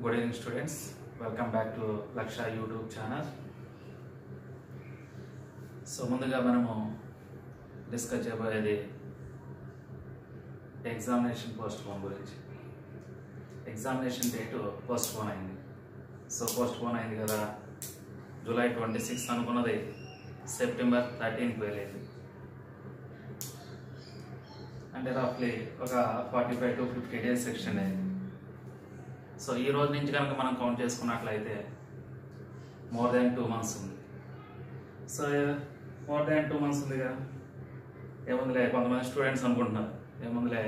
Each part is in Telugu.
Good evening students, welcome back to Laksha YouTube channel. So ముందుగా మనము డిస్కస్ చేయబోయేది ఎగ్జామినేషన్ పోస్ట్ పోన్ గురించి. ఎగ్జామినేషన్ డేట్ పోస్ట్ పోన్ అయింది. సో పోస్ట్ పోన్ అయింది కదా, జూలై 26 అనుకున్నది సెప్టెంబర్ 13కి వెళ్ళేది. అంటే రఫ్లీ ఒక 45 to 50 days ఎక్స్టెండ్ అయింది. సో ఈ రోజు నుంచి కనుక మనం కౌంట్ చేసుకున్నట్లయితే మోర్ దాన్ 2 months ఉంది. సో మోర్ దాన్ 2 months ఉంది కదా, ఏముందిలే కొంతమంది స్టూడెంట్స్ అనుకుంటున్నారు, ఏముందిలే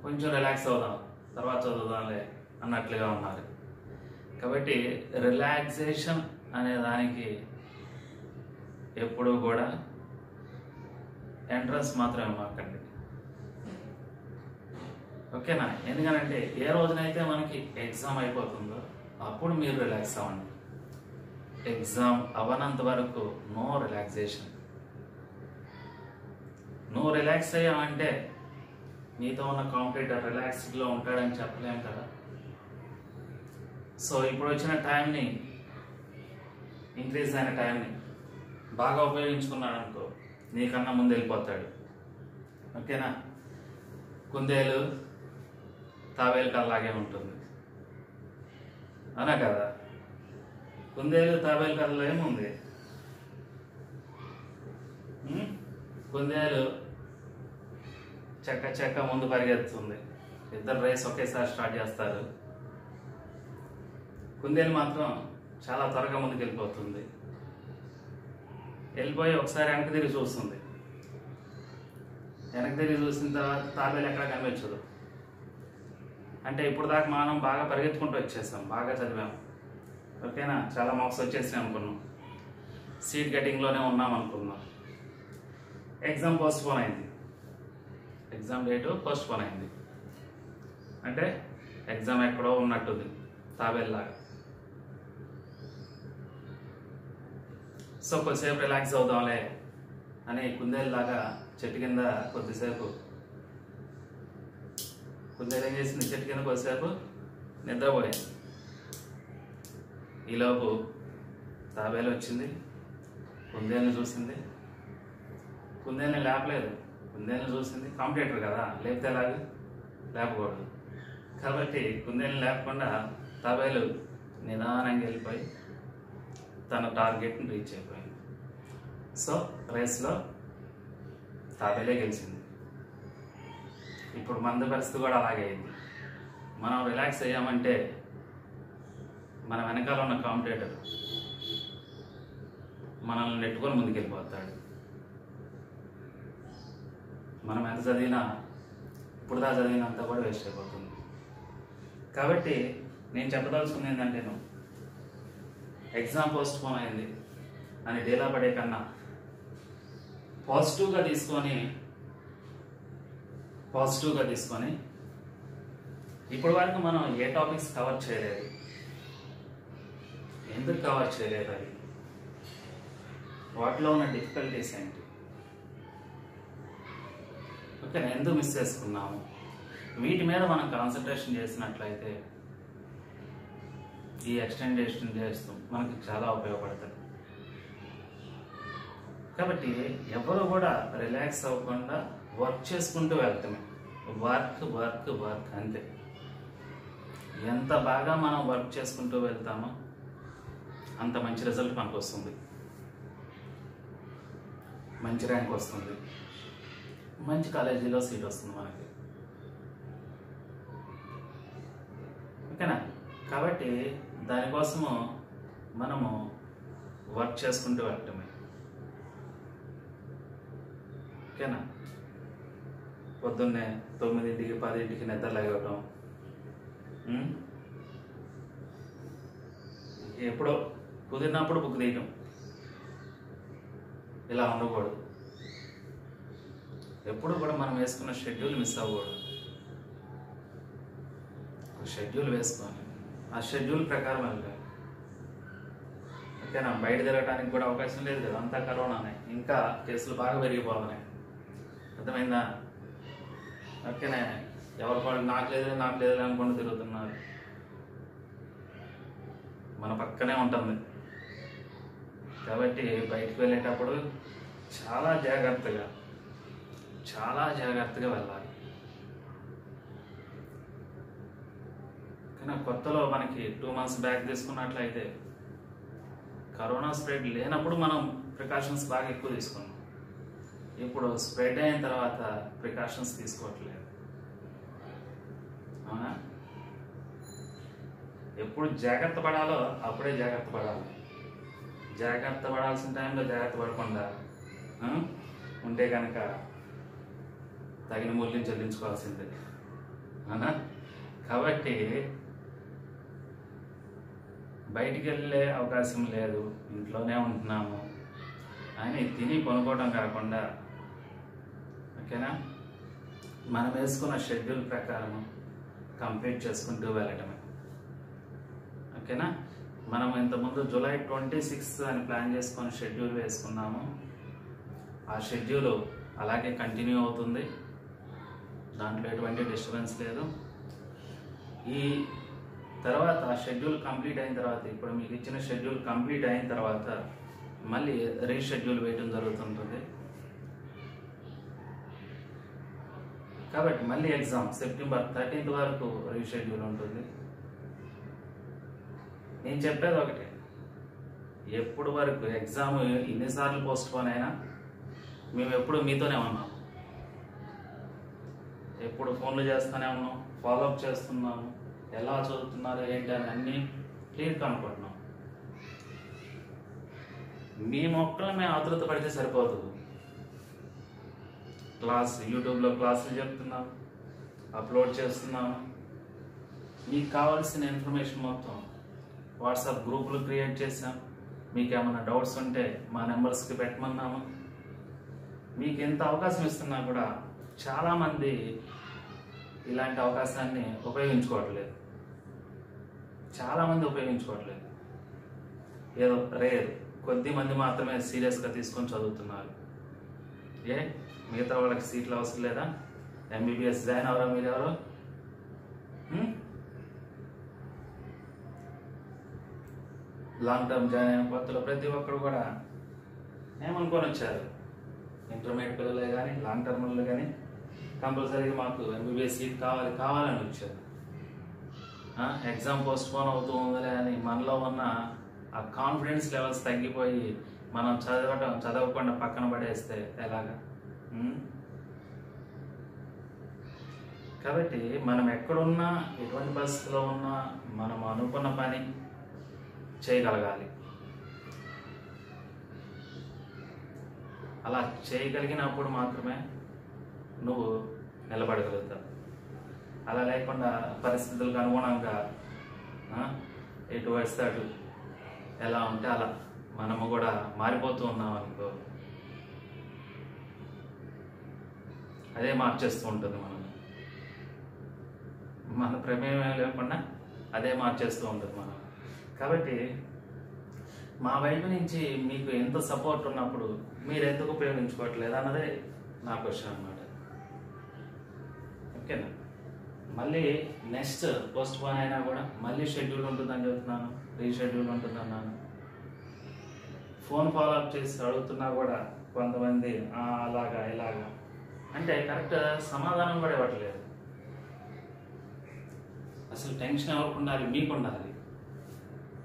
కొంచెం రిలాక్స్ అవుదాం తర్వాత చదువుదాంలే అన్నట్లుగా ఉన్నారు. కాబట్టి రిలాక్సేషన్ అనే దానికి ఎప్పుడూ కూడా ఎంట్రన్స్ మాత్రమే మాకండి, ఓకేనా? ఎందుకనంటే ఏ రోజునైతే మనకి ఎగ్జామ్ అయిపోతుందో అప్పుడు మీరు రిలాక్స్ అవ్వండి. ఎగ్జామ్ అవ్వనంత వరకు నో రిలాక్సేషన్. నువ్వు రిలాక్స్ అయ్యావంటే నీతో ఉన్న కాంపిటీటర్ రిలాక్స్డ్లో ఉంటాడని చెప్పలేం కదా. సో ఇప్పుడు వచ్చిన టైంని, ఇంక్రీజ్ అయిన టైంని బాగా ఉపయోగించుకున్నాడు అనుకో, నీకన్నా ముందు వెళ్ళిపోతాడు, ఓకేనా? కుందేలు తాబేలు కథలాగే ఉంటుంది, అనా కదా? కుందేలు తాబేలు కథలో ఏముంది? కుందేలు చెక్క ముందు పరిగెత్తుతుంది, ఇద్దరు రేస్ ఒకేసారి స్టార్ట్ చేస్తారు. కుందేలు మాత్రం చాలా త్వరగా ముందుకు వెళ్ళిపోతుంది. వెళ్ళిపోయి ఒకసారి వెనక్కి తిరిగి చూస్తుంది. వెనక్కి తిరిగి చూసిన తర్వాత తాబేలు ఎక్కడ కనిపించదు. అంటే ఇప్పుడు దాకా మనం బాగా పరిగెత్తుకుంటూ వచ్చేసాం, బాగా చదివాం, ఓకేనా? చాలా మార్క్స్ వచ్చేసాయి అనుకున్నాం, సీట్ గెటింగ్లోనే ఉన్నాం అనుకున్నాం. ఎగ్జామ్ పోస్ట్ పోన్ అయింది, ఎగ్జామ్ డేటు పోస్ట్ పోన్ అయింది. అంటే ఎగ్జామ్ ఎక్కడో ఉన్నట్టుంది తాబేలులాగా. సో కొద్దిసేపు రిలాక్స్ అవుదాంలే అని కుందేలులాగా చెట్టు కింద కొద్దిసేపు, కుందేలు ఏం చేసింది, చెట్టు కింద కొద్దిసేపు నిద్రపోయింది. ఈలోపు తాబేలు వచ్చింది, కుందేలుని చూసింది. కుందేలుని లేపలేదు, కుందేలుని చూసింది. కాంపిటేటర్ కదా, లేపితే ఎలాగ? లేపకూడదు. కాబట్టి కుందేలుని లేపకుండా తాబేలు నిదానంగా వెళ్ళిపోయి తన టార్గెట్ని రీచ్ అయిపోయింది. సో రేస్లో తాబేలే గెలిచింది. ఇప్పుడు మన పరిస్థితి కూడా అలాగే అయింది. మనం రిలాక్స్ అయ్యామంటే మన వెనకాల ఉన్న కాంపిటేటర్ మనల్ని నెట్టుకొని ముందుకెళ్ళిపోతాడు. మనం ఎంత చదివినా, ఇప్పుడు దా చదివినంత కూడా వేస్ట్ అయిపోతుంది. కాబట్టి నేను చెప్పదలుచుకుంది ఏంటంటే, ఎగ్జామ్ పోస్ట్ పోన్ అయింది అని డేలా పడే కన్నా పాజిటివ్గా తీసుకొని ఇప్పటి వరకు మనం ఏ టాపిక్స్ కవర్ చేయలేదు, ఎందుకు కవర్ చేయలేదు, అది వాటిలో ఉన్న డిఫికల్టీస్ ఏంటి, ఓకే, ఎందుకు మిస్ చేసుకున్నాము, వీటి మీద మనం కాన్సన్ట్రేషన్ చేసినట్లయితే ఈ ఎక్స్టెండేషన్ చేస్తూ మనకి చాలా ఉపయోగపడుతుంది. కాబట్టి ఎవరు కూడా రిలాక్స్ అవ్వకుండా వర్క్ చేసుకుంటూ వెళ్తామే, వర్క్ అంతే. ఎంత బాగా మనం వర్క్ చేసుకుంటూ వెళ్తామో అంత మంచి రిజల్ట్ మనకు వస్తుంది, మంచి ర్యాంక్ వస్తుంది, మంచి కాలేజీలో సీట్ వస్తుంది మనకి, ఓకేనా? కాబట్టి దానికోసము మనము వర్క్ చేసుకుంటూ వెళ్ళటమే, ఓకేనా? పొద్దున్నే 9ంటికి 10ంటికి నిద్ర లేవటం, ఎప్పుడో కుదిరినప్పుడు బుక్ తీయటం, ఇలా ఉండకూడదు. ఎప్పుడు కూడా మనం వేసుకున్న షెడ్యూల్ మిస్ అవ్వకూడదు. షెడ్యూల్ వేసుకొని ఆ షెడ్యూల్ ప్రకారం వెళ్ళాలి, ఓకేనా? బయట తిరగడానికి కూడా అవకాశం లేదు కదా, అంతా కరోనానే, ఇంకా కేసులు బాగా పెరిగిపోతున్నాయి, అర్థమైందా? ఓకేనా? ఎవరు నాకు లేదు అనుకుంటూ తిరుగుతున్నారు. మన పక్కనే ఉంటుంది. కాబట్టి బయటకు వెళ్ళేటప్పుడు చాలా జాగ్రత్తగా వెళ్ళాలి. కానీ కొత్తలో మనకి 2 months బ్యాక్ తీసుకున్నట్లయితే కరోనా స్ప్రెడ్ లేనప్పుడు మనం ప్రికాషన్స్ బాగా ఎక్కువ తీసుకున్నాం. ఇప్పుడు స్ప్రెడ్ అయిన తర్వాత ప్రికాషన్స్ తీసుకోవట్లేదు. అవునా? ఎప్పుడు జాగ్రత్త పడాలో అప్పుడే జాగ్రత్త పడాలి. జాగ్రత్త పడాల్సిన టైంలో జాగ్రత్త పడకుండా ఉంటే కనుక తగిన మూల్యం చెల్లించుకోవాల్సిందే. అవునా? కాబట్టి బయటికి వెళ్ళే అవకాశం లేదు, ఇంట్లోనే ఉంటున్నాము అని తిని కొనుక్కోవడం కాకుండా, ఓకేనా, మనం వేసుకున్న షెడ్యూల్ ప్రకారం కంప్లీట్ చేసుకుంటూ వెళ్ళటమే. ఓకేనా? మనం ఇంతకుముందు July 26 అని ప్లాన్ చేసుకొని షెడ్యూల్ వేసుకున్నాము. ఆ షెడ్యూల్ అలాగే కంటిన్యూ అవుతుంది, దాంట్లో ఎటువంటి డిస్టర్బెన్స్ లేదు. ఈ తర్వాత షెడ్యూల్ కంప్లీట్ అయిన తర్వాత, ఇప్పుడు మీకు ఇచ్చిన షెడ్యూల్ కంప్లీట్ అయిన తర్వాత మళ్ళీ రీషెడ్యూల్ వేయడం జరుగుతుంటుంది. కాబట్టి మళ్ళీ ఎగ్జామ్ September 13th వరకు రీషెడ్యూల్ ఉంటుంది. నేను చెప్పేది ఒకటే, ఎప్పుడు వరకు ఎగ్జామ్ ఎన్నిసార్లు పోస్ట్పోన్ అయినా మేము ఎప్పుడు మీతోనే ఉన్నాం, ఎప్పుడు ఫోన్లు చేస్తూనే ఉన్నాం, ఫాలోఅప్ చేస్తున్నాము, ఎలా చదువుతున్నారు ఏంటి అని అన్నీ క్లియర్ కనుక్కుంటున్నాం. మీ మొక్కలు మేము ఆతృత పడితే సరిపోదు. యూట్యూబ్లో క్లాసులు చెప్తున్నాం, అప్లోడ్ చేస్తున్నాము. మీకు కావాల్సిన ఇన్ఫర్మేషన్ మొత్తం వాట్సాప్ గ్రూపులు క్రియేట్ చేసాం. మీకు ఏమైనా డౌట్స్ ఉంటే మా నెంబర్స్కి పెట్టమన్నాము. మీకు ఎంత అవకాశం ఇస్తున్నా కూడా చాలామంది ఇలాంటి అవకాశాన్ని ఉపయోగించుకోవట్లేదు. ఏదో రేర్ కొద్ది మంది మాత్రమే సీరియస్గా తీసుకొని చదువుతున్నారు. మిగతా వాళ్ళకి సీట్లు అవసరం లేదా? MBBS జాయిన్ అవరా మీరు ఎవరు? లాంగ్ టర్మ్ జాయిన్ అయిన కొత్తలో ప్రతి ఒక్కరు కూడా ఏమనుకొని వచ్చారు, ఇంటర్మీడియట్ పిల్లలే కానీ లాంగ్ టర్మ్లో కానీ కంపల్సరీగా మాకు MBBS సీట్ కావాలని వచ్చారు. ఎగ్జామ్ పోస్ట్పోన్ అవుతూ ఉందిలే అని మనలో ఉన్న ఆ కాన్ఫిడెన్స్ లెవెల్స్ తగ్గిపోయి మనం చదవకుండా పక్కన పడేస్తే ఎలాగా? కాబట్టి మనం ఎక్కడున్నా, ఎటువంటి పరిస్థితిలో ఉన్నా మనం అనుకున్న పని చేయగలగాలి. అలా చేయగలిగినప్పుడు మాత్రమే నువ్వు నిలబడగలుగుతావు. అలా లేకుండా పరిస్థితులకు అనుగుణంగా ఎటు వస్తే అటు ఎలా ఉంటే అలా మనము కూడా మారిపోతూ ఉన్నాం అనుకో, అదే మార్చేస్తూ ఉంటుంది మన ప్రమేయం లేకుండా అదే మార్చేస్తూ ఉంటుంది మనం. కాబట్టి మా వైపు నుంచి మీకు ఎంత సపోర్ట్ ఉన్నప్పుడు మీరు ఎందుకు ఉపయోగించుకోవట్లేదు అన్నదే నా క్వశ్చన్ అన్నమాట. ఓకేనా? మళ్ళీ నెక్స్ట్ పోస్ట్ పోన్ అయినా కూడా మళ్ళీ షెడ్యూల్ ఉంటుందని చెప్తున్నాను, రీషెడ్యూల్ ఉంటుందన్నాను. ఫోన్ ఫాలోఅప్ చేసి అడుగుతున్నా కూడా కొంతమంది అలాగా ఇలాగా అంటే కరెక్ట్ సమాధానం కూడా ఇవ్వట్లేదు. అసలు టెన్షన్ ఎవరికి ఉండాలి? మీకు ఉండాలి.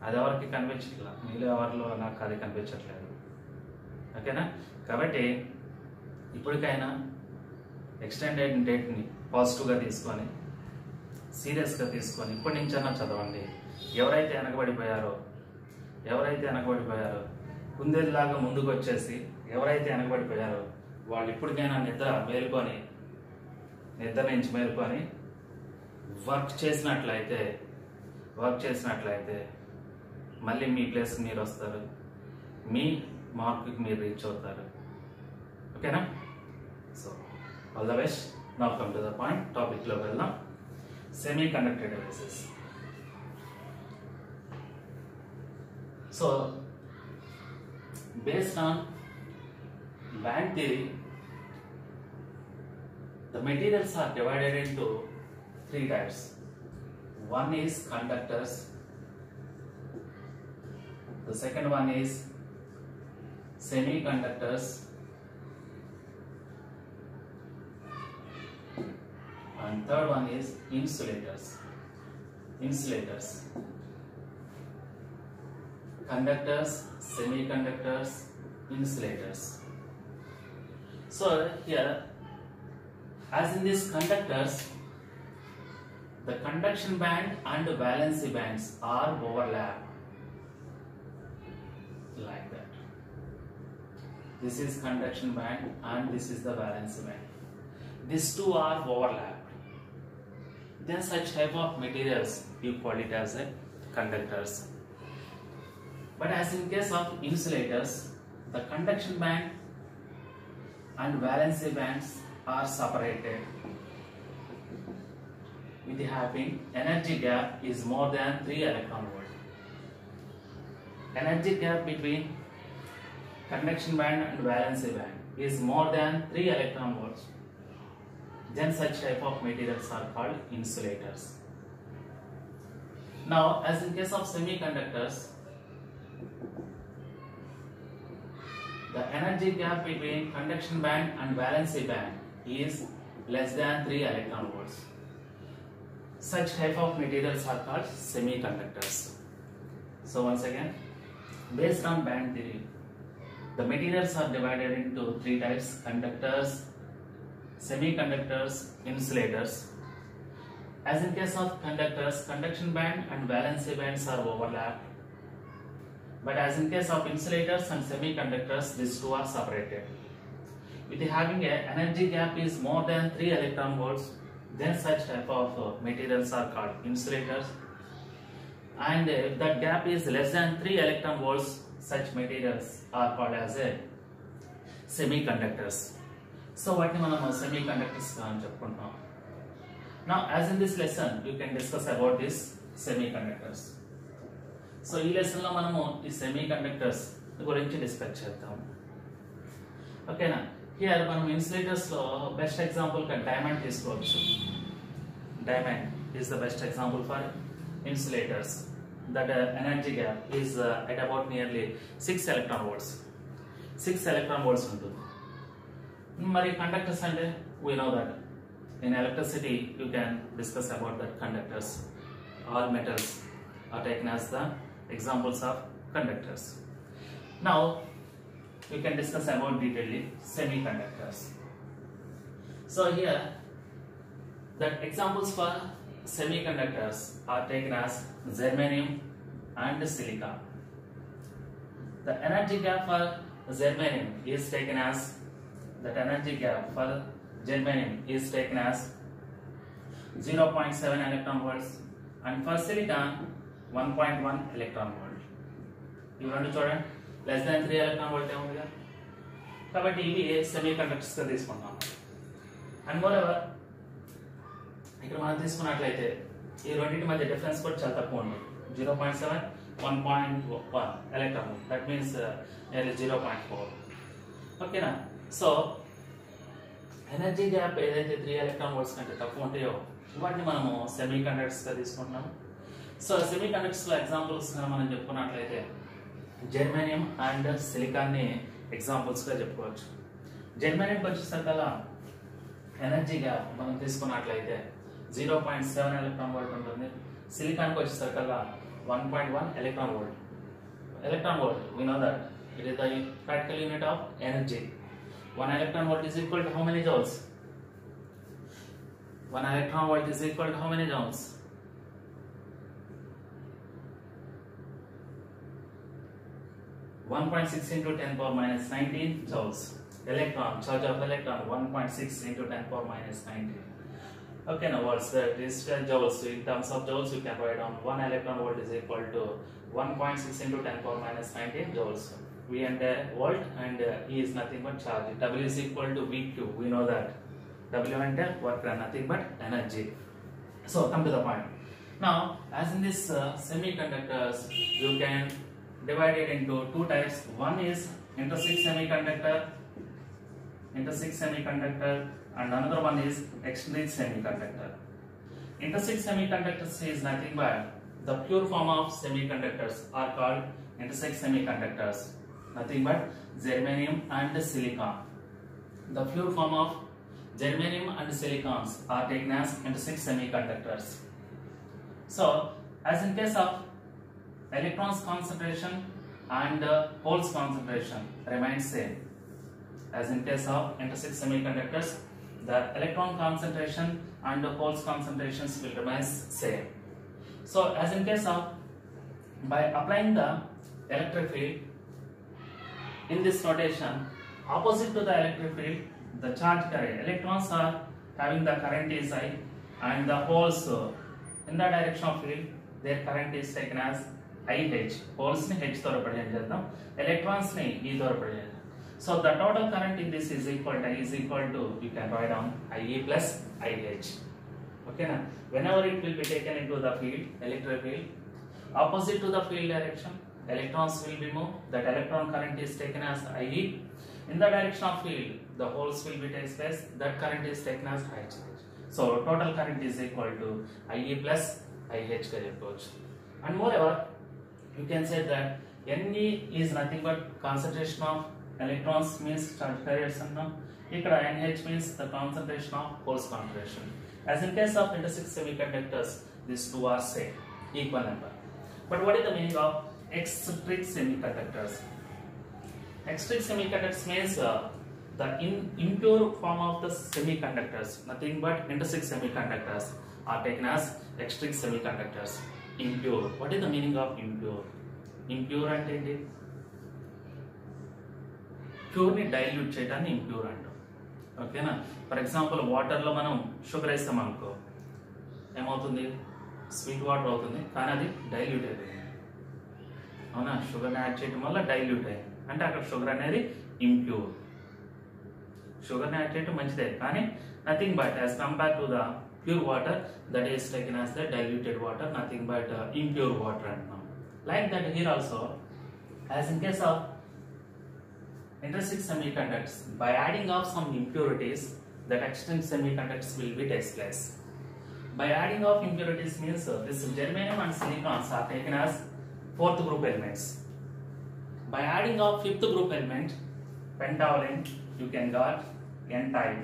అది ఎవరికి కనిపించట్లా, మీలో ఎవరిలో నాకు అది కనిపించట్లేదు. ఓకేనా? కాబట్టి ఇప్పటికైనా ఎక్స్టెండెడ్ డేట్ని పాజిటివ్గా తీసుకొని, సీరియస్గా తీసుకొని ఇప్పటి నుంచైనా చదవండి. ఎవరైతే వెనకబడిపోయారో కుందేలాగా ముందుకు వచ్చేసి ఎవరైతే వెనకబడిపోయారో వాళ్ళు ఇప్పటికైనా నిద్ర నుంచి మేలుకొని వర్క్ చేసినట్లయితే మళ్ళీ మీ ప్లేస్ మీరు వస్తారు, మీ మార్కుకి మీరు రీచ్ అవుతారు. ఓకేనా? So all the best. Now come to the point. టాపిక్లో వెళ్దాం. Semiconductor devices. So based on band theory, the materials are divided into 3 types. One is conductors, The second one is semiconductors, and third one is insulators. Conductors, semiconductors, insulators. So here, as in these conductors, the conduction band and valency bands are overlapped like that. This is conduction band and this is the valency band. These two are overlapped. Then such type of materials you call it as a conductors. But as in case of insulators, the conduction band and valency bands are separated with having energy gap is more than 3 electron volt. Energy gap between conduction band and valency band is more than 3 electron volts. Then such type of materials are called insulators. Now, as in case of semiconductors, the energy gap between conduction band and valency band is less than 3 electron volts. Such type of materials are called semiconductors. So once again, based on band theory, the materials are divided into 3 types: conductors, semiconductors, insulators. As in case of conductors, conduction band and valency bands are overlapped. But as in case of insulators and semiconductors, these two are separated. With having an energy gap is more than 3 electron volts, then such type of materials are called insulators. And if that gap is less than 3 electron volts, such materials are called as a semiconductors. So what we semiconductors అని చెప్పుకుంటాం. Now as in this lesson, you can discuss about this semiconductors. So ఈ లెసన్ లో మనము ఈ సెమీకండక్టర్స్ గురించి డిస్కస్ చేద్దాం. ఓకేనా? హియర్ మనం ఇన్సులేటర్స్ లో బెస్ట్ ఎగ్జాంపుల్ డైమండ్ తీసుకోవచ్చు. Diamond is the best example for insulators. That energy gap is at about nearly 6 electron volts. 6 electron volts ఉంటుంది. మరి కండక్టర్స్ అంటే we know that in electricity you can discuss about that conductors. All metals are taken as the examples of conductors. Now we can discuss about detailedly semiconductors. So here the examples for semiconductors are taken as germanium and silicon. The energy gap for germanium is taken as 0.7 electron volts, and for silicon 1.1 electron volt. You want to చూడండి less than 3 electron volt ఏముందిగా, కాబట్టి ఇవి సెమీకండక్టర్స్ గా తీసుకుంటాం. అండ్ మోరెవర్ ఇక్కడ మనం తీసుకున్నట్లయితే ఈ రెండింటి మధ్య డిఫరెన్స్ కూడా చాలా తక్కువ ఉంది. 0.7 1.1 ఎలక్ట్రాన్, దట్ మీన్స్ నియర్లీ 0.4. ఓకేనా? సో ఎనర్జీ గ్యాప్ ఏదైతే 3 ఎలక్ట్రాన్ వోల్ట్స్ కంటే తక్కువ ఉంటాయో వాటిని మనము సెమీకండక్టర్స్ గా తీసుకుంటున్నాము. సో సెమీకండక్టర్స్ లో ఎగ్జాంపుల్స్ మనం చెప్పుకున్నట్లయితే జర్మేనియం అండ్ సిలికాన్ ని ఎగ్జాంపుల్స్ గా చెప్పుకోవచ్చు. జర్మేనియం వచ్చేసరికల్లా ఎనర్జీ గ్యాప్ మనం తీసుకున్నట్లయితే 0.7 ఎలక్ట్రాన్ వోల్ట్ ఉంటుంది. సిలికాన్ కి వచ్చేసరికల్లా 1.1 electron volt. Electron volt we know that it is the practical unit of energy. 1 electron volt is equal to how many joules? 1 electron volt is equal to how many joules? 1.6 into 10 power minus 19 joules. Electron, charge of electron 1.6 into 10 power minus 19. Okay, now what's that? This joules. So in terms of joules, you can write down 1 electron volt is equal to 1.6 into 10 power minus 19 joules. V and volt, and E is nothing but charge. W is equal to VQ. We know that W and work are nothing but energy. So come to the point. Now, as in this semiconductors, you can divide it into 2 types. One is intrinsic semiconductor, and another one is extrinsic semiconductor. Intrinsic semiconductors is nothing but the pure form of semiconductors are called intersect semiconductors, nothing but germanium and silicon. The pure form of germanium and silicons are taken as intersect semiconductors. So as in case of electrons concentration and holes concentration remains same. As in case of intersect semiconductors, the electron concentration and the holes concentrations will remain same. So as in case of, by applying the electric field in this notation, opposite to the electric field, the charge carried electrons are having the current is I, and the holes in the direction of field, their current is taken as IH. Holes ni H to represent chedam, electrons ni E to represent. So the total current in this is equal to you can write down IE plus IH. Okay na? Whenever it will be taken into the field, electric field, opposite to the field direction, electrons will be moved. That electron current is taken as IE. In the direction of field, the holes will be take space. That current is taken as IH. So total current is equal to IE plus IH. And moreover, you can say that Ne is nothing but concentration of electrons means charge carriers. Ikkada NH means the concentration of holes concentration. As in case of intersect semiconductors, these two are same, equal number. But what is the meaning of extrinsic semiconductors? Extrinsic semiconductors means the impure form of the semiconductors, nothing but intersect semiconductors are taken as extrinsic semiconductors. Impure. What is the meaning of impure? Impure అంటే ఏంటి? ప్యూర్ ని డైల్యూట్ చేయడాన్ని ఇంప్యూర్ అంటాం. ఓకేనా? ఫర్ ఎగ్జాంపుల్ వాటర్ లో మనం షుగర్ వేస్తాం అనుకో, ఏమవుతుంది? స్వీట్ వాటర్ అవుతుంది, కానీ అది డైల్యూట్ అయిపోయింది. అవునా? షుగర్ యాడ్ చేయడం వల్ల డైల్యూట్ అయింది, అంటే అక్కడ షుగర్ అనేది ఇంప్యూర్. షుగర్ యాడ్ చేయడం మంచిదే, కానీ nothing but as compare to the pure water that is taken as the diluted water, nothing but impure water అంటున్నాం. Like that here also, as in case of intersect semiconductors, by adding of some impurities, that extrinsic semiconductors will be takes place. By adding of impurities means this germanium and silicons are taken as fourth group elements. By adding of fifth group element, pentavalent, you can got n-type.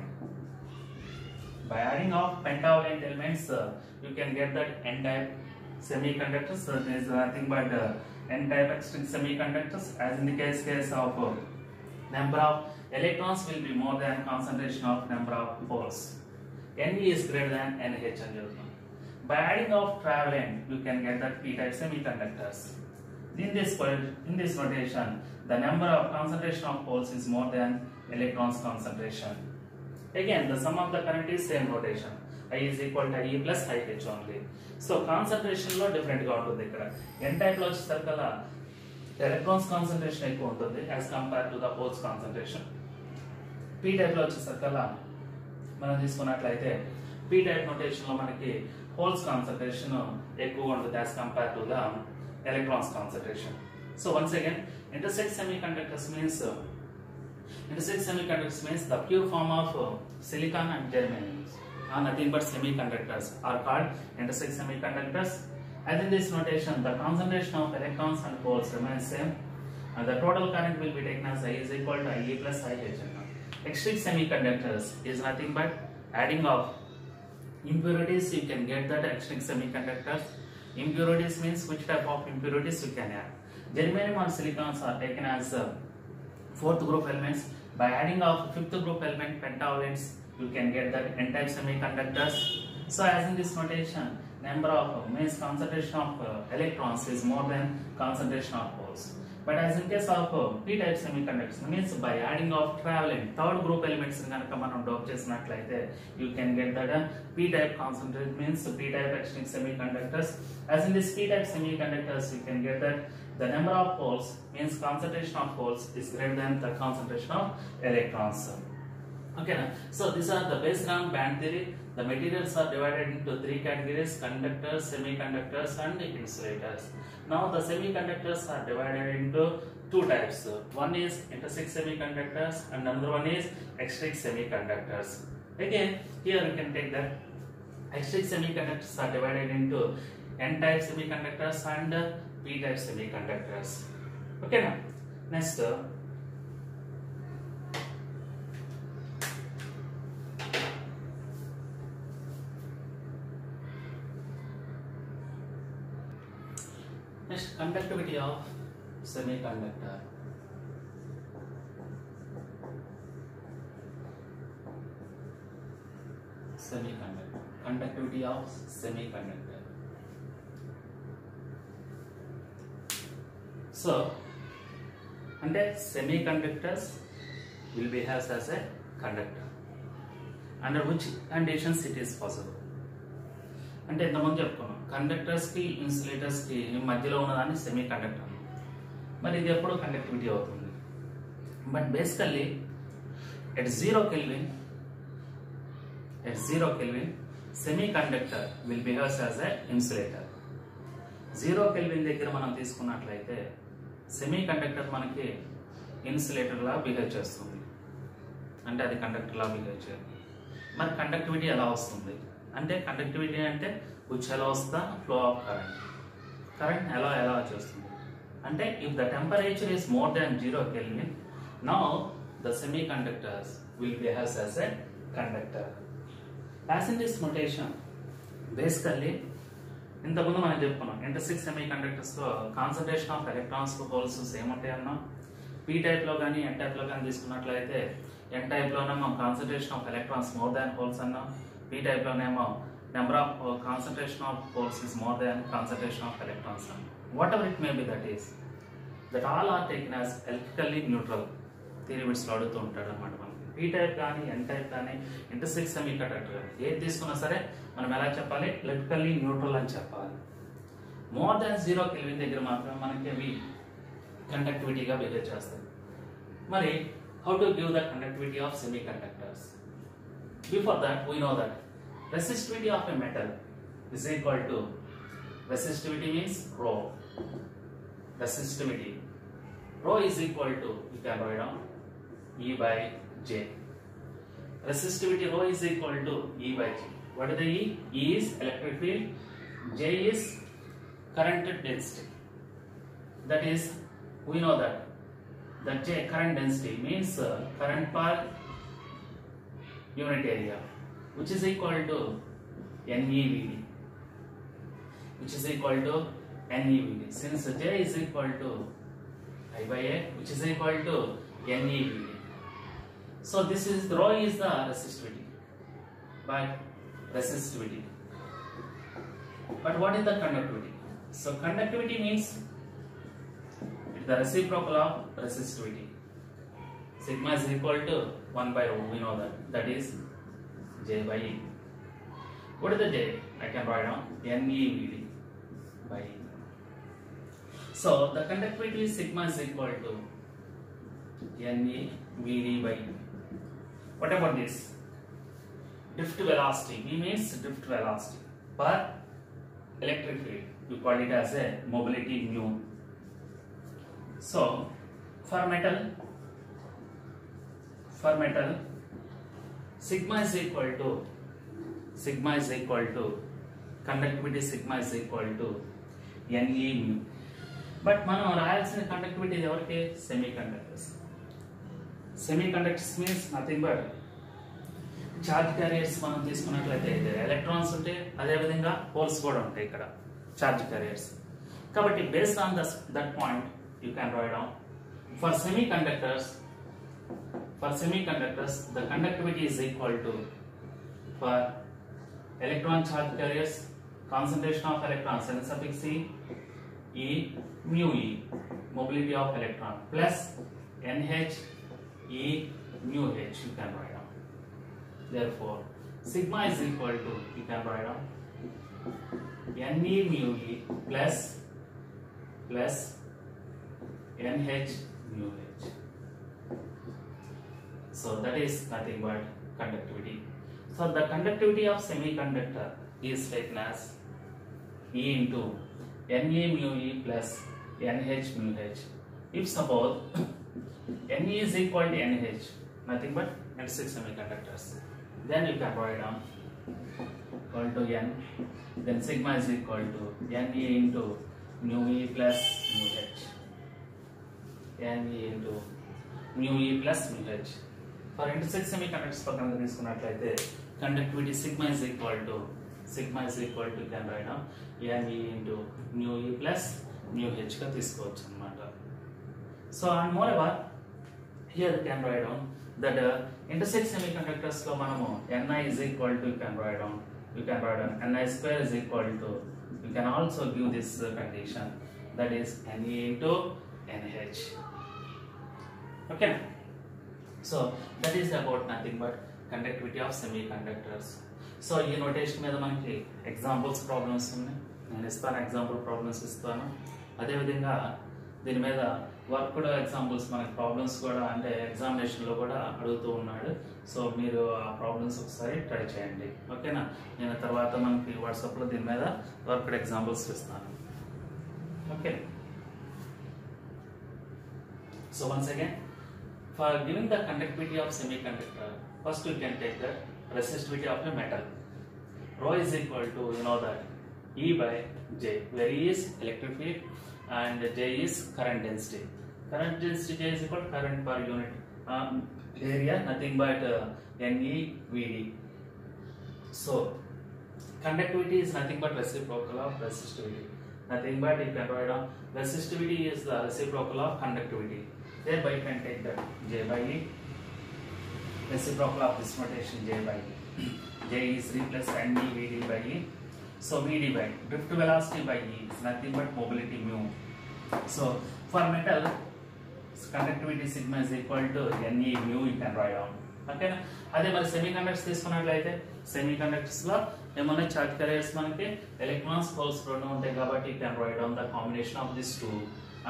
By adding of pentavalent elements, you can get that n-type semiconductors. So there is nothing but n-type extrinsic semiconductors. As in the case of number of electrons will be more than concentration of number of holes. Ne is greater than NH. By adding of travelent, you can get that p-type semiconductors. In this notation, the number of concentration of holes is more than electrons concentration. Again, the sum of the current is same notation. I is equal to IE plus IH only. So concentration lo different ga untundi ikkada. N-type lo vachesarkala electrons concentration ఎక్కువ ఉంటుంది as compared to the holes concentration. p type లో వచ్చేసరికల్లా మనం తీసుకున్నట్లయితే p type notation లో మనకి holes concentration ఎక్కువ ఉంటుంది as compared to the electrons concentration. So once again, intersect semiconductors means the pure form of silicon and germanium are nothing but semiconductors are called intersect semiconductors. As in this notation, the concentration of electrons and holes remains same, and the total current will be taken as I is equal to IE plus IH. Extrinsic semiconductors is nothing but adding of impurities. You can get that extrinsic semiconductors. Impurities means which type of impurities you can add. Germanium and silicons are taken as fourth group elements. By adding of fifth group element pentavalents, you can get that n-type semiconductors. So as in this notation, number of means concentration of electrons is more than concentration of holes. But as in case of p-type semiconductors, means by adding of travelent third group elements ganaka manam dope chesinatlaite, you can get that p-type concentrate means p-type extrinsic semiconductors. As in this p-type semiconductors, you can get that the number of holes means concentration of holes is greater than the concentration of electrons. Okay, so these are the based on band theory. The materials are divided into three categories: conductors, semiconductors, and insulators. Now the semiconductors are divided into two types. One is intersect semiconductors and another one is extrinsic semiconductors. Again, here you can take that extrinsic semiconductors are divided into N-type semiconductors and P-type semiconductors. Okay now. Next, conductivity of semiconductor. Conductivity of semiconductor. So, under semiconductors will behave as a conductor. Under which conditions it is possible? అంటే ఇంతకుముందు చెప్పుకున్నాం కండక్టర్స్కి ఇన్సులేటర్స్కి మధ్యలో ఉన్నదాన్ని సెమీ కండక్టర్. మరి ఇది ఎప్పుడు కండక్టివిటీ అవుతుంది? But basically at 0 Kelvin semi conductor will behaves as a insulator. 0 Kelvin దగ్గర మనం తీసుకున్నట్లయితే సెమీ కండక్టర్ మనకి ఇన్సులేటర్ లా బిహేవ్ చేస్తుంది, అంటే అది కండక్టర్ లా బిహేవ్ చేయాలి. మరి కండక్టివిటీ ఎలా వస్తుంది అంటే కండక్టివిటీ అంటే which allows the flow of current ఎలా చేస్తుంది అంటే if the temperature is more than 0 Kelvin, now the semiconductors will behave as a conductor. As in this notation, basically ఇంతకుముందు మనం చెప్పుకున్నాం ఇంటర్సిక్ సెమీకండక్టర్స్ లో concentration of electrons to holes same ఉంటాయి అన్నా. పీ టైప్ లో కానీ ఎన్ టైప్ లో కానీ తీసుకున్నట్లయితే ఎన్ టైప్ లోనేమో concentration of electrons more than holes అన్నా, పీ టైప్ లోనేమో number of concentration of holes is more than concentration of electrons. Whatever it may be, that all are taken as electrically neutral. Theory bits lo adugutu untadu annamata manaki. P type gaani N type gaani intersex semiconductor ఏది తీసుకున్నా సరే మనం ఎలా చెప్పాలి, electrically neutral అని చెప్పాలి. More than 0 Kelvin దగ్గర మాత్రం మనకి అవి కండక్టివిటీగా బిహేవ్ చేస్తాయి. మరి how to give the conductivity of semiconductors? Before that we know that resistivity of a metal is equal to, resistivity means rho. Resistivity rho is equal to, you can write down E by J. Resistivity rho is equal to E by J. What is the E? E is electric field, J is current density. That is, we know that J current density means current per unit area, which is equal to NEVD, which is equal to NEVD. Since J is equal to I by A, which is equal to NEVD. So this is rho is the resistivity. But what is the conductivity? So conductivity means it's the reciprocal of resistivity. Sigma is equal to 1 by rho. We know that is J by E. What is the J? I can write down NEVD by E. So the conductivity sigma is equal to NEVD by E. What about this? Drift velocity. V means drift velocity per electric field. You call it as a mobility mu. So for metal sigma is equal to conductivity sigma is equal to Ne mu. But మనం రాయాల్సిన కండక్టివిటీ ఎవరికి? Semiconductors means nothing but charge carriers. మనం తీసుకున్నట్లయితే ఎలక్ట్రాన్స్ ఉంటాయి, అదేవిధంగా హోల్స్ కూడా ఉంటాయి ఇక్కడ చార్జ్ క్యారియర్స్. కాబట్టి based on that point you can write down for semiconductors the conductivity is equal to, for electron charge carriers, concentration of electrons n suffix E mu E, mobility of electron, plus NH E mu H, you can write down. Therefore sigma is equal to, you can write down Ne mu E plus NH mu H. So that is nothing but conductivity. So the conductivity of semiconductor is taken as E into Ne mu E plus NH mu H. If suppose Ne is equal to NH, nothing but N6 semiconductors, then you can write down equal to n, then sigma is equal to Ne into mu e plus mu h. Ne into mu e plus mu h. For intersect semiconductors పక్కన తీసుకున్నట్లయితే conductivity sigma is equal to you can write down Ne into mu e plus mu h గా తీసుకోవచ్చు అన్నమాట. So and moreover here you can write down that intersect semiconductors లో మనము Ni is equal to you can write down Ni square is equal to, you can also give this condition, that is Ne into Nh. Okay, so that is about nothing but conductivity of semiconductors. So ఈ నోటేషన్ మీద మనకి ఎగ్జాంపుల్స్ ప్రాబ్లమ్స్ ఉన్నాయి, నేను ఇస్తాను ఎగ్జాంపుల్ ప్రాబ్లమ్స్ ఇస్తాను. అదేవిధంగా దీని మీద వర్క్ కూడా ఎగ్జాంపుల్స్ మనకి ప్రాబ్లమ్స్ కూడా అంటే ఎగ్జామినేషన్లో కూడా అడుగుతూ ఉన్నాడు. సో మీరు ఆ ప్రాబ్లమ్స్ ఒకసారి ట్రై చేయండి. ఓకేనా, నేను తర్వాత మనకి వాట్సాప్లో దీని మీద వర్క్ ఎగ్జాంపుల్స్ ఇస్తాను. Okay, so once again for giving the conductivity of semiconductor, first you can take the resistivity of a metal. Rho is equal to, you know that, E by J, where E is electric field and J is current density. Current density J is equal to current per unit area, nothing but Ne Vd. So conductivity is nothing but reciprocal of resistivity. Nothing but you can write down resistivity is the reciprocal of conductivity. Thereby you can take that J by E, reciprocal of this notation J by E. J is 3 plus Ne Vd by E. So Vd by drift velocity by E is nothing but mobility mu. So for metal, conductivity sigma is equal to Ne mu, you can write down. Okay, అదే మరి సెమీకండక్టర్స్ తీసుకున్నట్లయితే సెమీకండక్టర్స్ లో ఏమన్నా చార్జ్ క్యారియర్స్ మనకి ఎలక్ట్రాన్స్ హోల్స్ రెండు ఉంటాయి కాబట్టి you can write down the combination of these two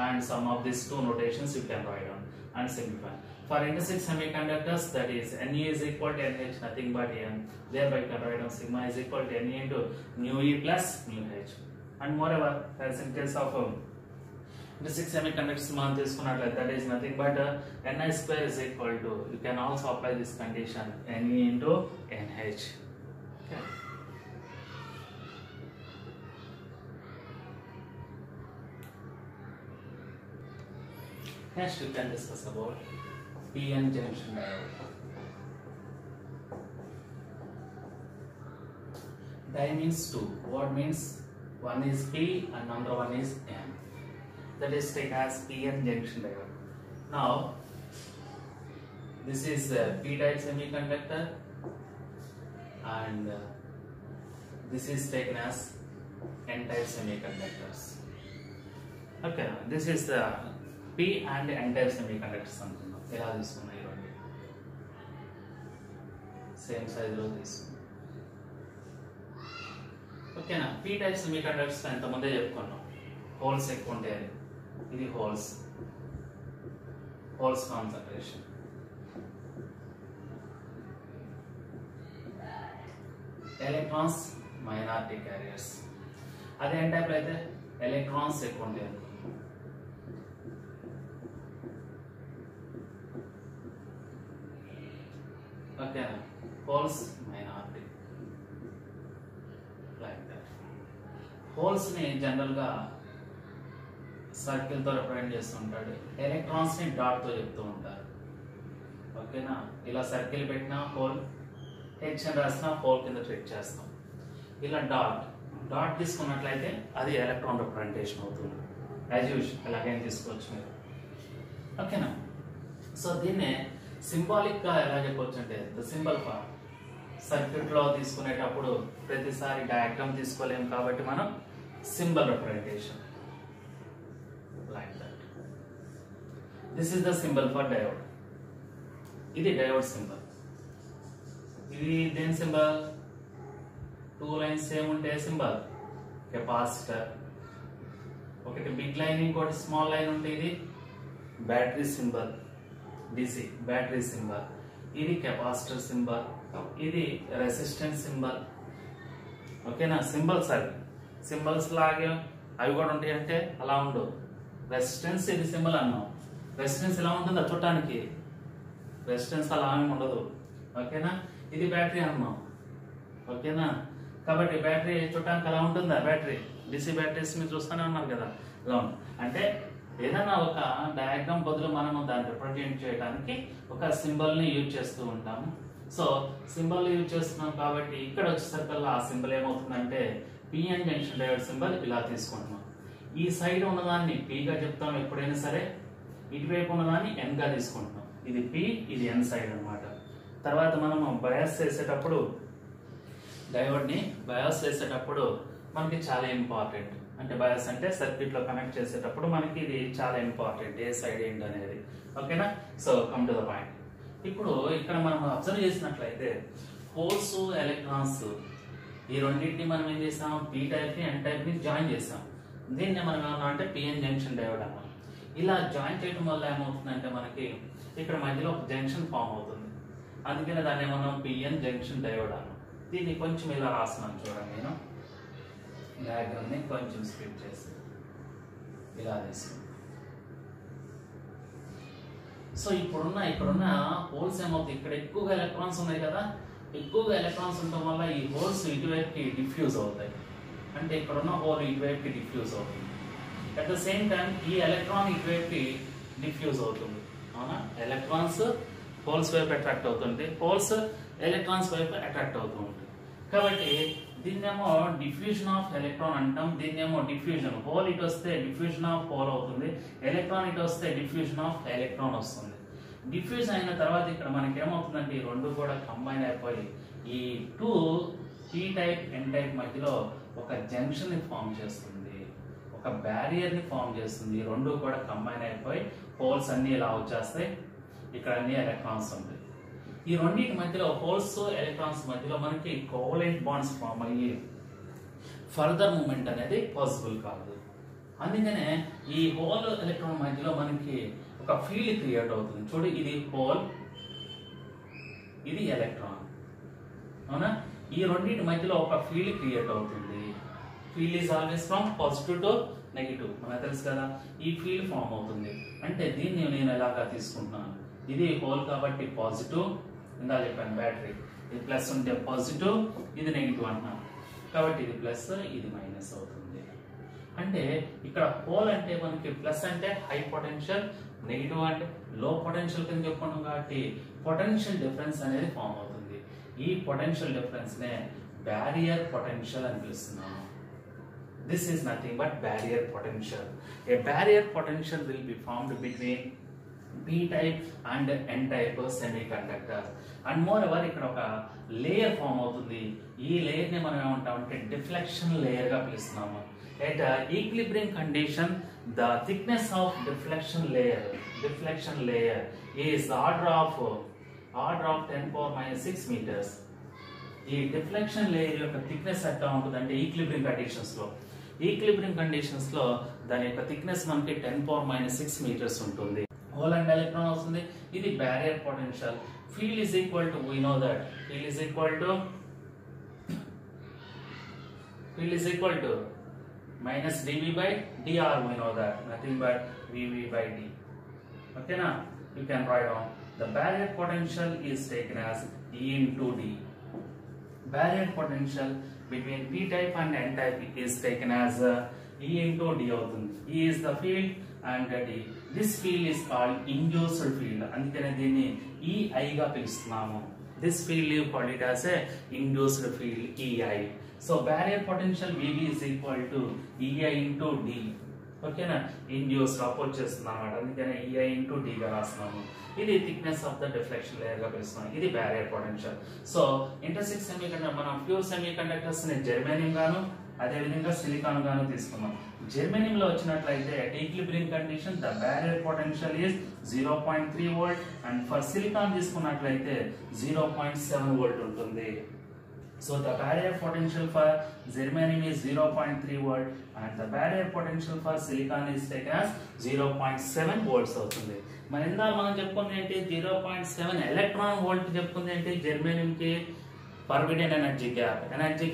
and sum of these two notations you can write down and simplify. For intersect semiconductors, that is Ne is equal to Nh, nothing but N. Thereby you can write down sigma is equal to Ne into mu e plus mu h. And moreover, as in case of intersect semiconductors మనం తీసుకున్నట్లయితే that is nothing but Ni square is equal to, you can also apply this condition, Ne into Nh. Okay. Next we can discuss about PN junction diode. Di means two. What means one is P and another one is N. That is taken as PN junction diode. Now this is P type semiconductor and this is taken as N type semiconductors. Okay, this is the P and N type semiconductors అనుకుందాం. ఎలా తీసుకున్నాయి ఇవన్నీ సేమ్ సైజులో తీసుకున్నాం. ఓకేనా, P type semiconductors ఎంతమందే చెప్పుకున్నాం, హోల్స్ ఎక్కువ ఉంటాయి. ఇది holes concentration. Electrons minority carriers. అదే N type అయితే ఎలక్ట్రాన్స్ ఎక్కువ ఉంటాయి. Okay, holes minority, like that. Holes ni general ga circle తో రిప్రజెంట్ చేస్తుంటాడు, ఎలక్ట్రాన్స్ ని డాట్ తో చెప్తూ ఉంటారు. ఓకేనా, ఇలా సర్కిల్ పెట్టినా హోల్, హెచ్ అని రాసినా హోల్ కింద ట్రీట్ చేస్తాం. ఇలా డాట్ తీసుకున్నట్లయితే అది ఎలక్ట్రాన్ రిప్రజెంటేషన్ అవుతుంది. యాజ్ యూజువల్ ఎలాగైనా తీసుకోవచ్చు మీరు. ఓకేనా, సో దీన్నే సింబాలిక్ గా ఎలా చెప్పొచ్చు అంటే ద సింబల్ ఫార్మ్. సర్క్యూట్ లో తీసుకునేటప్పుడు ప్రతిసారి డయాగ్రామ్ తీసుకోలేము కాబట్టి మనం symbol representation like that. This is the symbol for diode. ఇది డయోడ్ సింబల్. ఇది దేని సింబల్, టూ లైన్స్ ఏముంటే సింబల్ కెపాసిటర్. ఒకటి బిగ్ లైన్ ఇంకోటి స్మాల్ లైన్ ఉంటే ఇది battery symbol, DC battery symbol. ఇది కెపాసిటర్ సింబల్, ఇది రెసిస్టెన్స్ సింబల్. ఓకేనా, సింబల్స్ అవి సింబల్స్ లాగే అవి కూడా ఉంటాయి అంటే అలా ఉండవు. రెసిస్టెన్స్ ఇది సింబల్ అన్నాం, రెసిస్టెన్స్ ఎలా ఉంటుందో చూడటానికి, రెసిస్టెన్స్ అలా ఏమి ఉండదు. ఓకేనా, ఇది బ్యాటరీ అన్నాం. ఓకేనా, కాబట్టి బ్యాటరీ చూడటానికి అలా ఉంటుందా? బ్యాటరీ డిసి బ్యాటరీస్ మీరు చూస్తూనే ఉన్నారు కదా, అలా ఉంటుంది. అంటే ఏదైనా ఒక డయాగ్రామ్ బదులు మనము దాన్ని రిప్రజెంట్ చేయడానికి ఒక సింబల్ని యూజ్ చేస్తూ ఉంటాము. సో సింబల్ యూజ్ చేస్తున్నాం కాబట్టి ఇక్కడ వచ్చేసరికల్లా ఆ సింబల్ ఏమవుతుందంటే పిఎన్ జంక్షన్ డయోడ్ సింబల్ ఇలా తీసుకుంటున్నాం. ఈ సైడ్ ఉన్నదాన్ని పిగా చెప్తాం ఎప్పుడైనా సరే, ఇటువైపు ఉన్నదాన్ని ఎన్ గా తీసుకుంటున్నాం. ఇది పి, ఇది ఎన్ సైడ్ అన్నమాట. తర్వాత మనము బయాస్ చేసేటప్పుడు డయోడ్ని బయాస్ చేసేటప్పుడు మనకి చాలా ఇంపార్టెంట్. అంటే బయాస్ అంటే సర్క్యూట్ లో కనెక్ట్ చేసేటప్పుడు మనకి ఇది చాలా ఇంపార్టెంట్, ఏ సైడ్ ఏంటి అనేది. ఓకేనా? So come to the point. ఇప్పుడు ఇక్కడ మనం అబ్జర్వ్ చేసినట్లయితే హోల్స్, ఎలక్ట్రాన్స్ ఈ రెండింటిని మనం ఏం చేసాం, పీ టైప్ ని ఎన్ టైప్ ని జాయిన్ చేసాం. దీన్ని మనం ఏమన్నా అంటే పిఎన్ జంక్షన్ డయోడ్ అన్నాం. ఇలా జాయిన్ చేయడం వల్ల ఏమవుతుందంటే మనకి ఇక్కడ మధ్యలో ఒక జంక్షన్ ఫామ్ అవుతుంది. అందుకనే దాన్ని ఏమన్నా పిఎన్ జంక్షన్ డయోడ్ అన్నాం. దీన్ని కొంచెం ఇలా రాస్తున్నాను చూడండి, నేను డయాగ్రామ్ ని కొంచెం స్ప్లిట్ చేసి ఇలా తీసుకున్నాను. సో ఇక్కడున్న హోల్స్ ఏమవుతాయి, ఇక్కడ ఎక్కువగా ఎలక్ట్రాన్స్ ఉన్నాయి కదా, ఎక్కువగా ఎలక్ట్రాన్స్ ఉండటం వల్ల ఈ హోల్స్ ఇటువైపుకి డిఫ్యూజ్ అవుతాయి. అంటే ఇక్కడున్న హోల్ ఇటువైపుకి డిఫ్యూజ్ అవుతుంది. అట్ ద సేమ్ టైం ఈ ఎలక్ట్రాన్ ఇటువైపుకి డిఫ్యూజ్ అవుతుంది. అవునా? ఎలక్ట్రాన్స్ హోల్స్ వైపు అట్రాక్ట్ అవుతుంది, హోల్స్ ఎలక్ట్రాన్స్ వైపు అట్రాక్ట్ అవుతూ ఉంటుంది. కాబట్టి దీన్నేమో డిఫ్యూజన్ ఆఫ్ ఎలక్ట్రాన్ అంటాం, దీన్నేమో డిఫ్యూజన్. హోల్ ఇటు వస్తే డిఫ్యూజన్ ఆఫ్ హోల్ అవుతుంది, ఎలక్ట్రాన్ ఇటు వస్తే డిఫ్యూజన్ ఆఫ్ ఎలక్ట్రాన్ వస్తుంది. డిఫ్యూజ్ అయిన తర్వాత ఇక్కడ మనకి ఏమవుతుందంటే ఈ రెండు కూడా కంబైన్ అయిపోయి ఈ two P type N type మధ్యలో ఒక జంక్షన్ ని ఫామ్ చేస్తుంది, ఒక బ్యారియర్ ని ఫామ్ చేస్తుంది. ఈ రెండు కూడా కంబైన్ అయిపోయి హోల్స్ అన్ని ఇలా వచ్చేస్తాయి, ఇక్కడ అన్ని ఎలక్ట్రాన్స్ ఉంటాయి. ఈ రెండింటి మధ్యలో హోల్స్ ఎలక్ట్రాన్స్ మధ్యలో మనకి కోవలెంట్ బాండ్స్ ఫామ్ అయ్యి ఫర్దర్ మూమెంట్ అనేది పాసిబుల్ కాదు. అందుకనే ఈ హోల్ ఎలక్ట్రాన్ మధ్యలో మనకి ఒక ఫీల్డ్ క్రియేట్ అవుతుంది. చూడు, ఇది హోల్, ఇది ఎలక్ట్రాన్. అవునా? ఈ రెండింటి మధ్యలో ఒక ఫీల్డ్ క్రియేట్ అవుతుంది. Field is always from positive to negative, మనకు తెలుసు కదా. ఈ ఫీల్డ్ ఫామ్ అవుతుంది. అంటే దీన్ని నేను ఎలాగా తీసుకుంటున్నాను, ఇది హోల్ కాబట్టి పాజిటివ్, ఇందా చెప్పాను బ్యాటరీ ఇది ప్లస్ ఉంటే పాజిటివ్, ఇది నెగిటివ్ అంటున్నాను కాబట్టి ఇది ప్లస్, ఇది మైనస్ అవుతుంది. అంటే ఇక్కడ హోల్ అంటే మనకి ప్లస్ అంటే హై పొటెన్షియల్, నెగిటివ్ అంటే లో పొటెన్షియల్ కింద చెప్పుకున్నాం కాబట్టి పొటెన్షియల్ డిఫరెన్స్ అనేది ఫామ్ అవుతుంది. ఈ పొటెన్షియల్ డిఫరెన్స్ నే బ్యారియర్ పొటెన్షియల్ అని పిలుస్తున్నాం. This is nothing but barrier potential. A barrier potential will be formed between P type and N type semiconductors. And moreover ఇక్కడ ఒక లేయర్ ఫామ్ అవుతుంది. ఈ లేయర్ ని మనం ఏమంటామంటే డిఫ్లెక్షన్ లేయర్ గా పిలుస్తున్నాము. At equilibrium condition the thickness of deflection layer is order of 10⁻⁶ meters. ఈ డిఫ్లెక్షన్ లేయర్ యొక్క థిక్నెస్ ఎట్లా ఉంటుంది అంటే ఈక్విలిబ్రియం కండిషన్స్ లో దాని యొక్క థిక్నెస్ మనకి 10⁻⁶ meters ఉంటుంది. హోల్ అండ్ ఎలక్ట్రాన్ వస్తుంది. ఇది barrier potential. Field is equal to, we know that field is equal to minus dV by dr, we know that nothing but vv by d. Okay na? You can write down the barrier potential is taken as E into d. Barrier potential between P type and N type is taken as E into d అవుతుంది. E is the field and d. This field is called induced field. అందుకనే దీన్ని EI గా పిలుస్తున్నాము. This field you call it as a induced field, EI. So barrier potential VB is equal to EI into D. Okay na? Induced oppose చేస్తున్నాం అన్నమాట. అందుకనే EI into D గా రాస్తున్నాము. ఇది thickness of the deflection layer గా పిలుస్తున్నాం. ఇది బ్యారియర్ పొటెన్షియల్. సో ఇంటర్సిక్ సెమీకండక్టర్, మనం ప్యూర్ సెమీకండక్టర్స్ ని జెర్మేనియం గాను అదే విధంగా సిలికాన్ గాను తీసుకున్నాం. జెర్మేనియం లో వచ్చినట్లయితే at equilibrium condition the barrier potential is 0.3 volt and for silicon తీసుకున్నట్లయితే 0.7 volt ఉంటుంది. So the barrier potential for germanium is 0.3 volt and the barrier potential for silicon is taken as 0.7 volts అవుతుంది. మరి ఇందాక మనం చెప్పుకుంది ఏంటి, 0.7 ఎలక్ట్రాన్ వోల్ట్ చెప్పుకుంది ఏంటి జెర్మేనియం కి. forbidden energy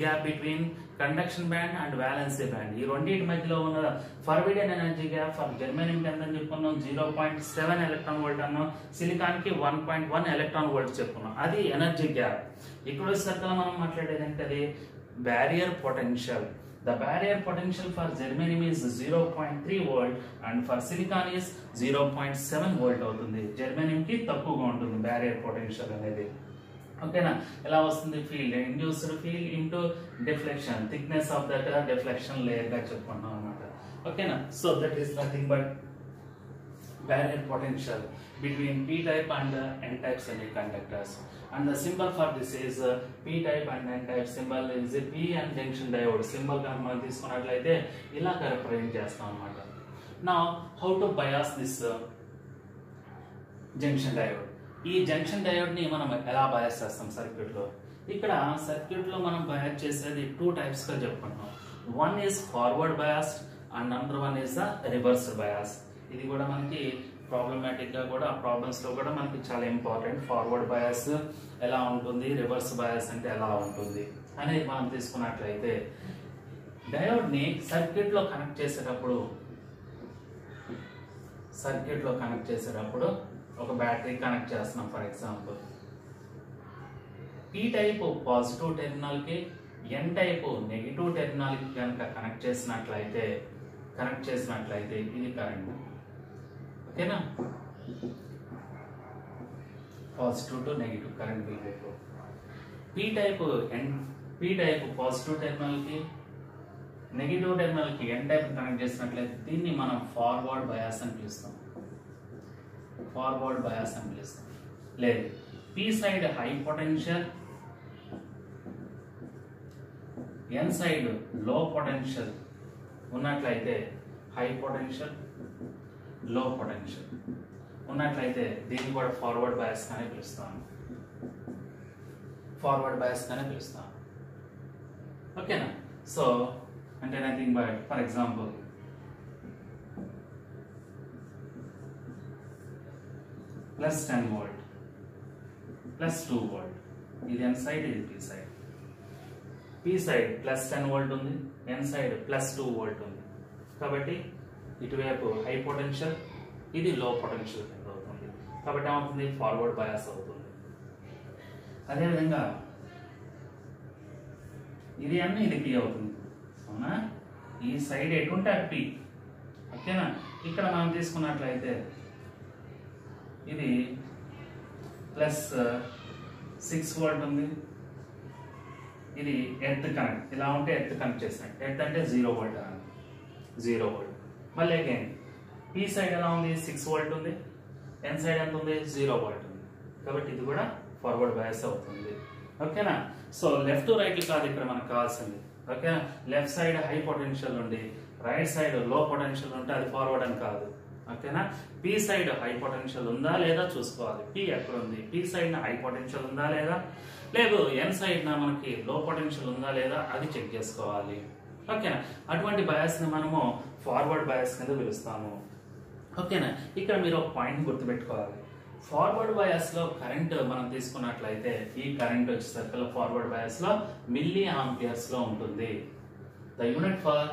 gap between conduction band and valency band. ఈ రెండింటి మధ్యలో ఉన్న forbidden energy gap for germanium కి ఎంత చెప్పుకున్నాం, 0.7 ఎలక్ట్రాన్ వోల్ట్ అన్నాం. సిలికాన్ కి 1.1 ఎలక్ట్రాన్ వోల్ట్ చెప్పుకున్నాం. అది ఎనర్జీ గ్యాప్. ఇక్కడ వచ్చేసరికి మనం మాట్లాడేది అంటే అది barrier potential. The barrier potential for germanium is 0.3 volt and for silicon is 0.7 volt అవుతుంది. జర్మేనియం కి తక్కువగా ఉంటుంది barrier potential అనేది. ఓకేనా? ఎలా వస్తుంది? Field induced field into deflection, thickness of that deflection layer గా చెప్పుకుంటాం అన్నమాట. ఓకేనా? So that is nothing but barrier potential between p type and n type semiconductors, and the symbol for this is p type and n type symbol is p and junction diode symbol గా మనం తీసుకున్నట్లయితే ఇలా రిప్రజెంట్ చేస్తాం అన్నమాట. Now how to bias this junction diode? ఈ జంక్షన్ డయోడ్ ని మనం ఎలా బయాస్ చేస్తాం సర్క్యూట్ లో? ఇక్కడ సర్క్యూట్ లో మనం బయాస్ చేసేది టూ టైప్స్ గా చెప్పుకుంటాం. One is forward bias and another one is the reverse bias. ఇది కూడా మనకి ప్రాబ్లమాటిక్ గా కూడా ప్రాబ్లమ్స్ లో కూడా మనకి చాలా ఇంపార్టెంట్. ఫార్వర్డ్ బయాస్ ఎలా ఉంటుంది, రివర్స్ బయాస్ అంటే ఎలా ఉంటుంది అనేది మనం తీసుకున్నట్లయితే, డయోడ్ ని సర్క్యూట్ లో కనెక్ట్ చేసేటప్పుడు ఒక బ్యాటరీ కనెక్ట్ చేస్తున్నాం. For example P type positive terminal కి ఎన్ టైప్ నెగిటివ్ టెర్మినల్ కి కనుక కనెక్ట్ చేసినట్లయితే ఇది కరెంట్. ఓకేనా? Positive to negative current behave. P type positive terminal కి నెగిటివ్ టెర్మినల్ కి ఎన్ టైప్ కనెక్ట్ చేసినట్లయితే దీన్ని మనం ఫార్వర్డ్ బయాస్ అని పిలుస్తాం. లేదు, P side high potential, N side low potential ఉన్నట్లయితే, హై పొటెన్షియల్ లో పొటెన్షియల్ ఉన్నట్లయితే దీన్ని కూడా ఫార్వర్డ్ బయాస్ గానే పిలుస్తాం. ఓకేనా? సో అంటే nothing but for example plus 10 volt plus 2 volt, ఇది ఎన్ సైడ్, ఇది P side. P side plus 10 volt ఉంది, ఎన్ సైడ్ ప్లస్ 2 volt ఉంది. కాబట్టి ఇటువైపు హై పొటెన్షియల్, ఇది లో పొటెన్షియల్ కింద అవుతుంది. కాబట్టి ఏమవుతుంది? ఫార్వర్డ్ బయాస్ అవుతుంది. అదేవిధంగా ఇది అన్నీ ఇది పీ అవుతుంది. అవునా? ఈ సైడ్ ఎటుంటే అది పీ. ఓకేనా? ఇక్కడ మనం తీసుకున్నట్లయితే ఇది ప్లస్ 6 volt ఉంది, ఇది ఎర్త్ కనెక్ట్. ఇలా ఉంటే ఎర్త్ కనెక్ట్ చేసినట్టు. ఎర్త్ అంటే 0 volt అన్నది, 0 volt. మళ్ళీ అగైన్ పీ సైడ్ ఎలా ఉంది? 6 volt ఉంది, ఎన్ సైడ్ ఎంత ఉంది? 0 volt ఉంది. కాబట్టి ఇది కూడా ఫార్వర్డ్ బయాస్ అవుతుంది. ఓకేనా? సో లెఫ్ట్ టు రైట్ కాదు ఇక్కడ మనకు కావాల్సింది. ఓకేనా? లెఫ్ట్ సైడ్ హై పొటెన్షియల్ ఉండి రైట్ సైడ్ లో పొటెన్షియల్ ఉంటే అది ఫార్వర్డ్ అని కాదు. ఓకేనా? పీ సైడ్ హై పొటెన్షియల్ ఉందా లేదా చూసుకోవాలి. పీ ఎక్కడ ఉంది? పీ సైడ్ హై పొటెన్షియల్ ఉందా లేదా, లేదు ఎన్ సైడ్ మనకి లో పొటెన్షియల్ ఉందా లేదా అది చెక్ చేసుకోవాలి. ఓకేనా? అటువంటి బయాస్ ని మనము ఫార్వర్డ్ బయాస్ కింద పిలుస్తాము. ఓకేనా? ఇక్కడ మీరు ఒక పాయింట్ గుర్తుపెట్టుకోవాలి. ఫార్వర్డ్ బయాస్ లో కరెంట్ మనం తీసుకున్నట్లయితే ఈ కరెంట్ వచ్చేసరికి ఫార్వర్డ్ బయాస్ లో మిల్లీ ఆంపియర్స్ లో ఉంటుంది. The unit for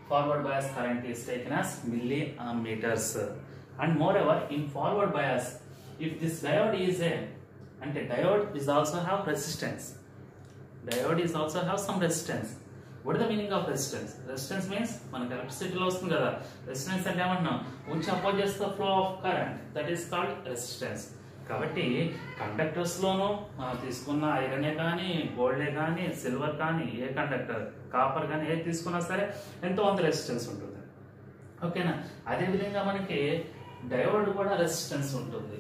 forward bias current is taken as milliammeters. And moreover, in forward bias, if this diode is diode is also have resistance. Diode is also have some resistance. What is the meaning of resistance? Resistance means మనకు electricity లో వస్తుంది కదా. Resistance అంటే ఏమన్నా which opposes the flow of current, that is called resistance. కాబట్టి కండక్టర్స్ లోనూ తీసుకున్న ఐరనే కానీ, గోల్డే కానీ, సిల్వర్ కానీ, ఏ కండక్టర్ కాపర్ కానీ ఏది తీసుకున్నా సరే ఎంతో అంత రెసిస్టెన్స్ ఉంటుంది. ఓకేనా? అదేవిధంగా మనకి డయోడ్ కూడా రెసిస్టెన్స్ ఉంటుంది.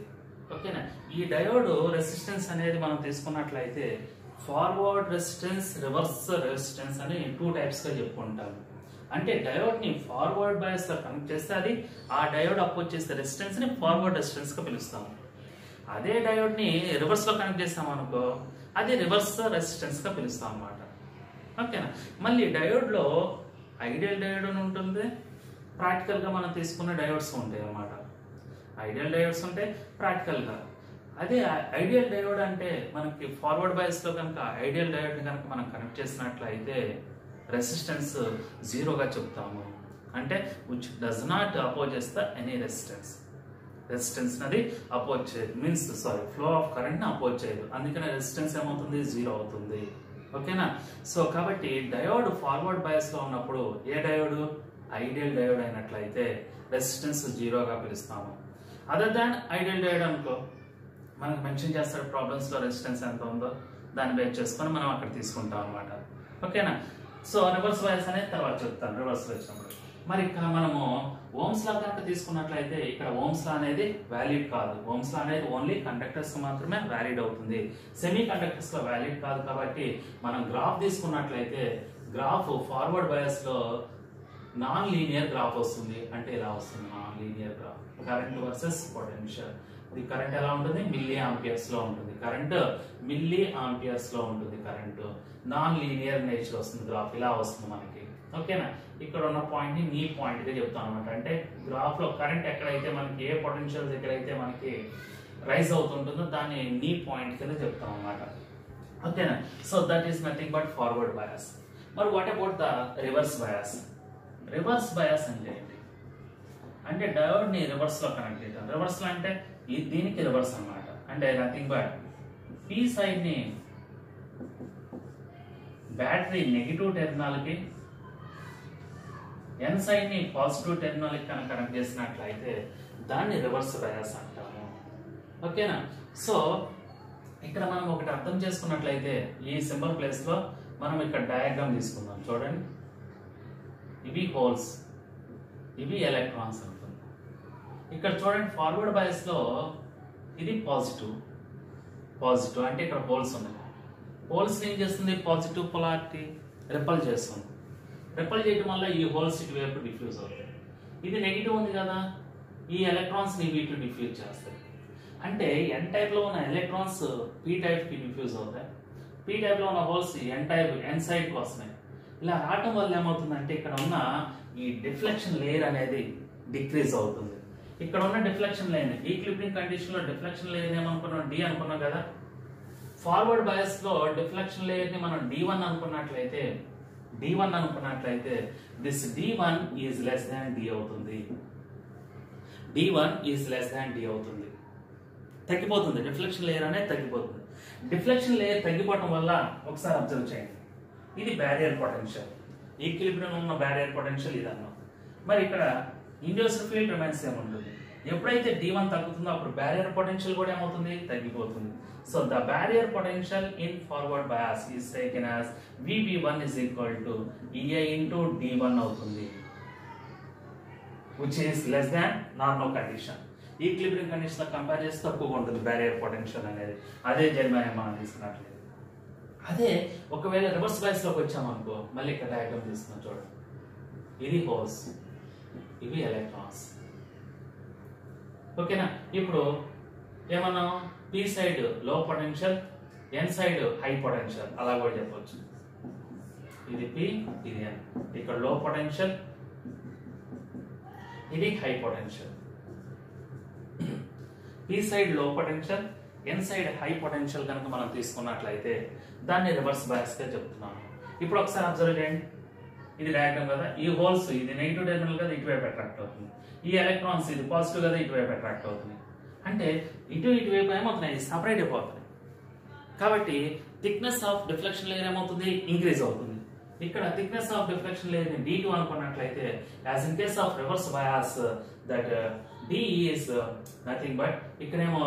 ఓకేనా? ఈ డయోడ్ రెసిస్టెన్స్ అనేది మనం తీసుకున్నట్లయితే ఫార్వర్డ్ రెసిస్టెన్స్, రివర్స్ రెసిస్టెన్స్ అని 2 టైప్స్ గా చెప్పుకుంటాము. అంటే డయోడ్ ని ఫార్వర్డ్ బయాస్ లో కనెక్ట్ చేస్తే అది ఆ డయోడ్ అపోజ్ చేసే రెసిస్టెన్స్ ని ఫార్వర్డ్ రెసిస్టెన్స్ గా పిలుస్తాము. అదే డయోడ్ ని రివర్స్ లో కనెక్ట్ చేస్తాం అనుకో, అది రివర్స్ రెసిస్టెన్స్ గా పిలుస్తాం అన్నమాట. ఓకేనా? మళ్ళీ డయోడ్ లో ఐడియల్ డయోడ్ అని ఉంటుంది, ప్రాక్టికల్ గా మనం తీసుకున్న డయోడ్స్ ఉంటాయి అన్నమాట. ఐడియల్ డయోడ్స్ ఉంటాయి, ప్రాక్టికల్ గా. అదే ఐడియల్ డయోడ్ అంటే మనకి ఫార్వర్డ్ బయాస్ లో కనుక ఐడియల్ డయోడ్ ని కనుక మనం కనెక్ట్ చేసినట్లయితే రెసిస్టెన్స్ 0 గా చెప్తాము. అంటే which does not opposes the any resistance. Resistance నది అపోజ్ చేయదు, మీన్స్ ఫ్లో ఆఫ్ కరెంట్ ని అపోజ్ చేయదు. అందుకనే రెసిస్టెన్స్ ఏమవుతుంది? 0 అవుతుంది. ఓకేనా. సో కాబట్టి డయోడ్ ఫార్వర్డ్ బయాస్లో ఉన్నప్పుడు ఏ డయోడ్ ఐడియల్ డయోడ్ అయినట్లయితే రెసిస్టెన్స్ జీరోగా పిలుస్తాము. అదర్ దాన్ ఐడియల్ డయోడ్ అనుకో మనకు మెన్షన్ చేస్తారు ప్రాబ్లమ్స్లో రెసిస్టెన్స్ ఎంత ఉందో దాన్ని బేస్ చేసుకొని మనం అక్కడ తీసుకుంటాం అనమాట. ఓకేనా. సో రివర్స్ బయాస్ అనేది తర్వాత చెప్తాను రివర్స్ వచ్చినప్పుడు. మరి ఇక్కడ మనము ఓమ్స్ లా కనుక తీసుకున్నట్లయితే ఇక్కడ ఓమ్స్ లా అనేది వ్యాలిడ్ కాదు. ఓమ్స్ లా అనేది ఓన్లీ కండక్టర్స్ మాత్రమే వ్యాలిడ్ అవుతుంది, సెమీ కండక్టర్స్ లో వ్యాలిడ్ కాదు. కాబట్టి మనం గ్రాఫ్ తీసుకున్నట్లయితే గ్రాఫ్ ఫార్వర్డ్ బయాస్ లో నాన్ లీనియర్ గ్రాఫ్ వస్తుంది. అంటే ఇలా వస్తుంది non linear graph, current versus potential. ఇది కరెంట్ ఎలా ఉంటుంది మిల్లీ ఆంపియర్స్ లో ఉంటుంది, కరెంట్ మిల్లీ ఆంపియర్స్ లో ఉంటుంది. కరెంట్ నాన్ లీనియర్ నేచర్ వస్తుంది, గ్రాఫ్ ఇలా వస్తుంది మనకి. ఓకేనా. ఇక్కడ ఉన్న పాయింట్ ని నీ పాయింట్ గా చెప్తాను అనమాట. అంటే గ్రాఫ్ లో కరెంట్ ఎక్కడైతే మనకి ఏ పొటెన్షియల్ ఎక్కడైతే మనకి రైజ్ అవుతుంటుందో దాన్ని నీ పాయింట్ కింద చెప్తాం అనమాట. ఓకేనా. So that is nothing but forward bias. మరి what about the reverse bias? Reverse bias అంటే ఏంటి అంటే డయోడ్ ని రివర్స్ లో కనెక్ట్ చేద్దాం. రివర్స్ లో అంటే దీనికి రివర్స్ అన్నమాట. అంటే నథింగ్ బట్ పి సైడ్ ని బ్యాటరీ నెగిటివ్ టెర్మినల్ కి, ఎన్ సైడ్ ని పాజిటివ్ టెర్మినల్ కి కనెక్ట్ చేసినట్లయితే దాన్ని రివర్స్ బయాస్ అంటాము. ఓకేనా. సో ఇక్కడ మనం ఒకటి అర్థం చేసుకున్నట్లయితే ఈ సింబల్ ప్లేస్ లో మనం ఇక్కడ డయాగ్రామ్ తీసుకుందాం. చూడండి, ఇవి హోల్స్, ఇవి ఎలక్ట్రాన్స్ ఉంటుంది. ఇక్కడ చూడండి ఫార్వర్డ్ బయాస్ లో ఇది పాజిటివ్ పాజిటివ్ అంటే ఇక్కడ హోల్స్ ఉన్నాయి. హోల్స్ ఏం చేస్తుంది పాజిటివ్ పొలారిటీ రిపల్ చేస్తుంది. రిపల్ చేయడం వల్ల ఈ హోల్స్ ఇటువైపు డిఫ్యూజ్ అవుతాయి. ఇది నెగిటివ్ ఉంది కదా, ఈ ఎలక్ట్రాన్స్ ని ఇటు డిఫ్యూజ్ చేస్తాయి. అంటే ఎన్ టైప్ లో ఉన్న ఎలక్ట్రాన్స్ పీ టైప్ కి డిఫ్యూజ్ అవుతాయి, పీ టైప్ లో ఉన్న హోల్స్ ఎన్ టైప్ ఎన్ సైడ్ కి వస్తున్నాయి. ఇలా రావటం వల్ల ఏమవుతుందంటే ఇక్కడ ఉన్న ఈ డిఫ్లెక్షన్ లేయర్ అనేది డిక్రీజ్ అవుతుంది. ఇక్కడ ఉన్న డిఫ్లెక్షన్ లేయర్ ఈక్విలిబ్రియం కండిషన్ లో డిఫ్లెక్షన్ లేయర్ ఏమనుకున్నాం డి అనుకున్నాం కదా. ఫార్వర్డ్ బయాస్ లో డిఫ్లెక్షన్ లేయర్ ని మనం D1 అనుకున్నట్లయితే this D1 is less than D అవుతుంది. D1 is less than D అవుతుంది, తగ్గిపోతుంది. డిఫ్లెక్షన్ లేయర్ అనేది తగ్గిపోతుంది. డిఫ్లెక్షన్ లేయర్ తగ్గిపోవడం వల్ల ఒకసారి అబ్జర్వ్ చేయండి, ఇది బ్యారియర్ పొటెన్షియల్, ఈక్విలిబ్రియం ఉన్న బ్యారియర్ పొటెన్షియల్ ఇది అన్నాం. మరి ఇక్కడ ఇండ్యూస్డ్ ఫీల్డ్ రిమైన్స్ ఏముంటుంది, ఎప్పుడైతే D1 తగ్గుతుందో అప్పుడు బ్యారియర్ పొటెన్షియల్ కూడా ఏమవుతుంది తగ్గిపోతుంది. So the barrier potential in forward bias is taken as VB1 is equal to EI into D1 అవుతుంది, which is less than normal condition. Equilibrium condition లో కంపేర్ చేస్తే తక్కువగా ఉంటుంది బ్యారియర్ పొటెన్షియల్ అనేది. అదే జన్మయం మనం తీసుకున్నట్లేదు. అదే ఒకవేళ రివర్స్ బయాస్ లోకి వచ్చామనుకో, మళ్ళీ ఇక్కడ డయాగ్రామ్ తీసుకున్నాం చూడండి, ఇది హోల్స్, ఇవి ఎలక్ట్రాన్స్. ఓకేనా. ఇప్పుడు ఏమన్నా P side low potential, N side high potential అలా కూడా చెప్పవచ్చు. ఇది పి, ఇది ఎన్. ఇక్కడ లో పొటెన్షియల్, ఇది high potential. P side low potential, N side high potential కనుక మనం తీసుకున్నట్లయితే దాన్ని రివర్స్ బయాస్ గా చెప్తున్నాను. ఇప్పుడు ఒకసారి అబ్జర్వ్ చేయండి, ఇది డయాగ్రామ్ కదా, ఈ హోల్స్ ఇది నెగిటివ్ టెర్మినల్ కదా ఇటువైపు అట్రాక్ట్ అవుతుంది, ఈ ఎలక్ట్రాన్స్ ఇది పాజిటివ్ కదా ఇటువైపు అట్రాక్ట్ అవుతుంది. అంటే ఇటువైపు ఏమవుతున్నాయి సపరేట్ అయిపోతున్నాయి. కాబట్టి థిక్నెస్ ఆఫ్ డిఫ్లెక్షన్ లేయర్ ఏమవుతుంది ఇంక్రీజ్ అవుతుంది. ఇక్కడ థిక్నెస్ ఆఫ్ డిఫ్లెక్షన్ లేయర్ ని D2 అనుకున్నట్లయితే as in case of reverse bias that D is nothing but ఇక్కడేమో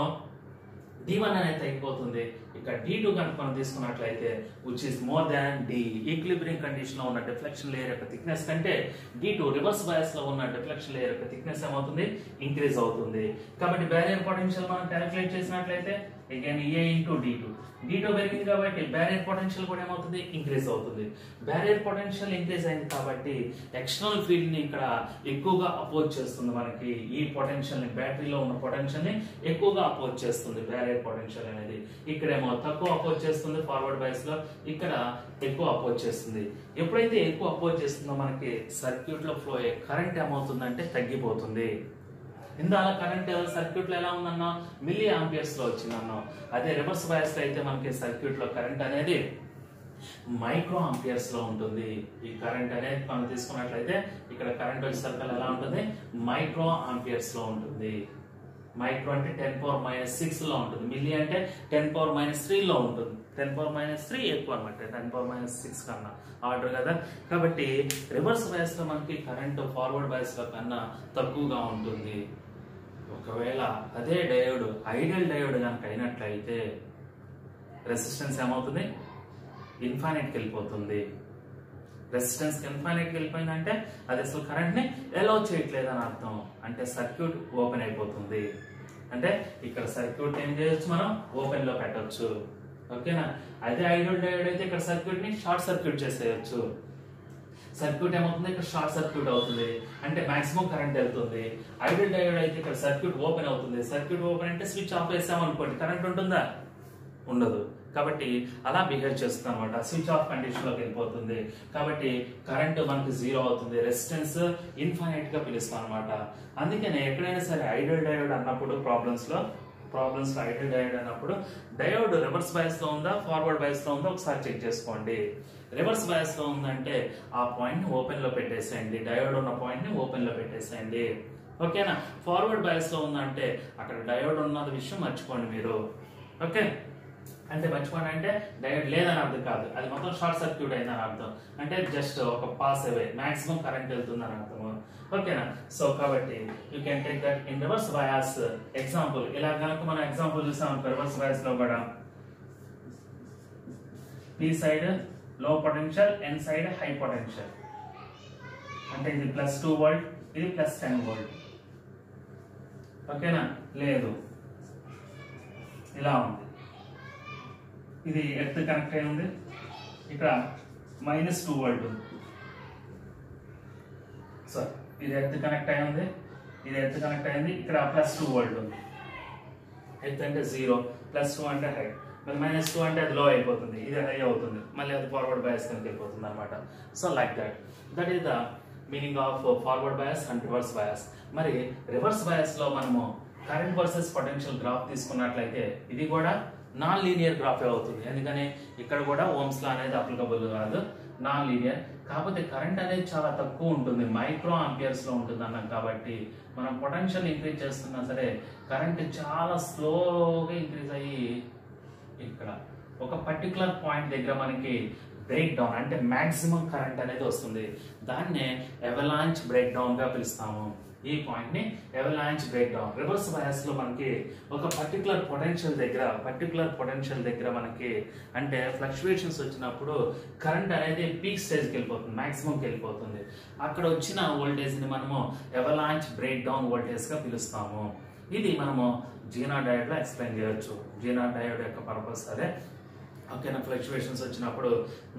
D1 అనేది తగ్గిపోతుంది. ఇక్కడ D2 కనుక మనం తీసుకున్నట్లయితే which is more than D. Equilibrium condition లో ఉన్న డిఫ్లెక్షన్ లేయర్ యొక్క థిక్నెస్ కంటే D2 రివర్స్ బయాస్ లో ఉన్న డిఫ్లెక్షన్ లేయర్ యొక్క థిక్నెస్ ఏమవుతుంది ఇంక్రీజ్ అవుతుంది. కాబట్టి బ్యారియర్ పొటెన్షియల్ మనం క్యాలిక్యులేట్ చేసినట్లయితే again EA into D2 పెరిగింది కాబట్టి బ్యారియర్ పొటెన్షియల్ కూడా ఏమవుతుంది ఇంక్రీజ్ అవుతుంది. బ్యారియర్ పొటెన్షియల్ ఇంక్రీజ్ అయింది కాబట్టి ఎక్స్టర్నల్ ఫీల్డ్ ని ఇక్కడ ఎక్కువగా అపోజ్ చేస్తుంది. మనకి ఈ పొటెన్షియల్ ని బ్యాటరీలో ఉన్న పొటెన్షియల్ ని ఎక్కువగా అపోజ్ చేస్తుంది బ్యారియర్ పొటెన్షియల్ అనేది. ఇక్కడేమో తక్కువ అపోజ్ చేస్తుంది ఫార్వర్డ్ బయాస్ లో, ఇక్కడ ఎక్కువ అపోజ్ చేస్తుంది. ఎప్పుడైతే ఎక్కువ అపోజ్ చేస్తుందో మనకి సర్క్యూట్ లో ఫ్లో అయ్యే కరెంట్ ఏమవుతుందంటే తగ్గిపోతుంది. ఇందాల కరెంట్ సర్క్యూట్ లో ఎలా ఉందన్నా మిల్లీ ఆంపియర్స్ లో వచ్చిందన్నాం. అదే రివర్స్ బయాస్ లో అయితే మనకి సర్క్యూట్ లో కరెంట్ అనేది మైక్రో ఆంపియర్స్ లో ఉంటుంది. ఈ కరెంట్ అనేది మనం తీసుకున్నట్లయితే ఇక్కడ కరెంట్ వచ్చే సర్కిల్ ఎలా ఉంటుంది మైక్రో ఆంపియర్స్ లో ఉంటుంది. మైక్రో అంటే 10⁻⁻⁶ లో ఉంటుంది, మిల్లీ అంటే 10⁻⁻³ లో ఉంటుంది. 10⁻³ ఎక్కువ అనమాట 10⁻⁶ కన్నా ఆర్డర్ కదా. కాబట్టి రివర్స్ బయాస్ లో మనకి కరెంట్ ఫార్వర్డ్ బయాస్ లో కన్నా తక్కువగా ఉంటుంది. ఒకవేళ అదే డయోడ్ ఐడియల్ డయోడ్ కనుక అయినట్లయితే రెసిస్టెన్స్ ఏమవుతుంది, ఇన్ఫైనైట్కి వెళ్ళిపోతుంది. రెసిస్టెన్స్ ఇన్ఫైనైట్కి వెళ్ళిపోయిందంటే అది అసలు కరెంట్ని ఎలో చేయట్లేదు అని అర్థం. అంటే సర్క్యూట్ ఓపెన్ అయిపోతుంది. అంటే ఇక్కడ సర్క్యూట్ ఏం చేయొచ్చు, మనం ఓపెన్ లో పెట్టవచ్చు. ఓకేనా. అదే ఐడియల్ డయోడ్ అయితే ఇక్కడ సర్క్యూట్ ని షార్ట్ సర్క్యూట్ చేసేయచ్చు. సర్క్యూట్ ఏమవుతుంది, ఇక్కడ షార్ట్ సర్క్యూట్ అవుతుంది, అంటే మాక్సిమం కరెంట్ వెళ్తుంది. ఐడియల్ డయోడ్ అయితే ఇక్కడ సర్క్యూట్ ఓపెన్ అవుతుంది. సర్క్యూట్ ఓపెన్ అంటే స్విచ్ ఆఫ్ చేసామనుకోండి, కరెంట్ ఉంటుందా, ఉండదు. కాబట్టి అలా బిహేవ్ చేస్తుంది అనమాట. స్విచ్ ఆఫ్ కండిషన్ లోకి వెళ్ళిపోతుంది. కాబట్టి కరెంట్ మనకి 0 అవుతుంది. రెసిస్టెన్స్ ఇన్ఫైనైట్ గా పిలుస్తాం అనమాట. అందుకనే ఎక్కడైనా సరే ఐడియల్ డయోడ్ అన్నప్పుడు ప్రాబ్లమ్స్ లో ఐడియల్ డయోడ్ అన్నప్పుడు డయోడ్ రివర్స్ బయాస్ లో ఉందా ఫార్వర్డ్ బయాస్ లో ఉందా ఒకసారి చెక్ చేసుకోండి. రివర్స్ బయాస్ లో ఉందంటే ఆ పాయింట్ ని ఓపెన్ లో పెట్టేసేయండి, డయోడ్ ఉన్న పాయింట్ ని ఓపెన్ లో పెట్టేసేయండి. ఓకేనా. ఫార్వర్డ్ బయాస్ లో ఉందంటే అక్కడ డయోడ్ ఉన్న విషయం మర్చిపోండి మీరు. ఓకే. అంటే మర్చిపోండి అంటే డయోడ్ లేదని అర్థం కాదు, అది మొత్తం షార్ట్ సర్క్యూట్ అయిందని అర్థం. అంటే జస్ట్ ఒక పాస్ అవే మాక్సిమం కరెంట్ వెళ్తుందని అర్థము. ఓకేనా. సో కాబట్టి you can take that in reverse bias. Example ఇలా కనుక మనం ఎగ్జాంపుల్ చూసాం రివర్స్ బయాస్ లో కూడా P side low potential, N side high potential. అంటే ఇది +2 వోల్ట్, ఇది +10 వోల్ట్. ఓకేనా. లేదు ఇలా ఉంది, ఇది ఎర్త్ కనెక్ట్ అయి ఉంది, ఇక్కడ -2 వోల్ట్ ఉంది. సారీ, ఇది ఎర్త్ కనెక్ట్ అయి ఉంది, ఇది ఎర్త్ కనెక్ట్ అయింది, ఇక్కడ +2 వోల్ట్ ఉంది. ఎర్త్ అంటే 0, +2 అంటే హై, మరి -2 అంటే అది లో అయిపోతుంది, ఇది హై అవుతుంది, మళ్ళీ అది ఫార్వర్డ్ బయాస్ కిందకి వెళ్ళిపోతుంది అనమాట. So like that is the meaning of forward bias and reverse bias. మరి రివర్స్ బయాస్ లో మనము కరెంట్ వర్సెస్ పొటెన్షియల్ గ్రాఫ్ తీసుకున్నట్లయితే ఇది కూడా నాన్ లీనియర్ గ్రాఫ్ అవుతుంది. ఎందుకని ఇక్కడ కూడా ఓమ్స్ లా అనేది అప్లికబుల్ కాదు, నాన్ లీనియర్. కాకపోతే కరెంట్ అనేది చాలా తక్కువ ఉంటుంది, మైక్రో ఆంపియర్స్ లో ఉంటుంది అన్నాం. కాబట్టి మనం పొటెన్షియల్ ఇంక్రీజ్ చేస్తున్నా సరే కరెంట్ చాలా స్లోగా ఇంక్రీజ్ అయ్యి ఇక్కడ ఒక పర్టికులర్ పాయింట్ దగ్గర మనకి బ్రేక్ డౌన్ అంటే మాక్సిమం కరెంట్ అనేది వస్తుంది. దాన్నే అవలాంచ్ బ్రేక్ డౌన్ గా పిలుస్తాము. ఈ పాయింట్ ని avalanche break down. Reverse bias లో మనకి ఒక పర్టికులర్ పొటెన్షియల్ దగ్గర మనకి అంటే ఫ్లక్చువేషన్స్ వచ్చినప్పుడు కరెంట్ అనేది పీక్ స్టేజ్కి వెళ్ళిపోతుంది, మాక్సిమంకి వెళ్ళిపోతుంది. అక్కడ వచ్చిన వోల్టేజ్ ని మనము అవలాంచ్ బ్రేక్ డౌన్ వోల్టేజ్ గా పిలుస్తాము. ఇది మనము జీనా డయోడ్ లో ఎక్స్ప్లెయిన్ చేయొచ్చు. జీనా డయోడ్ యొక్క పర్పస్ అదే. ఓకేనా. ఫ్లక్చువేషన్స్ వచ్చినప్పుడు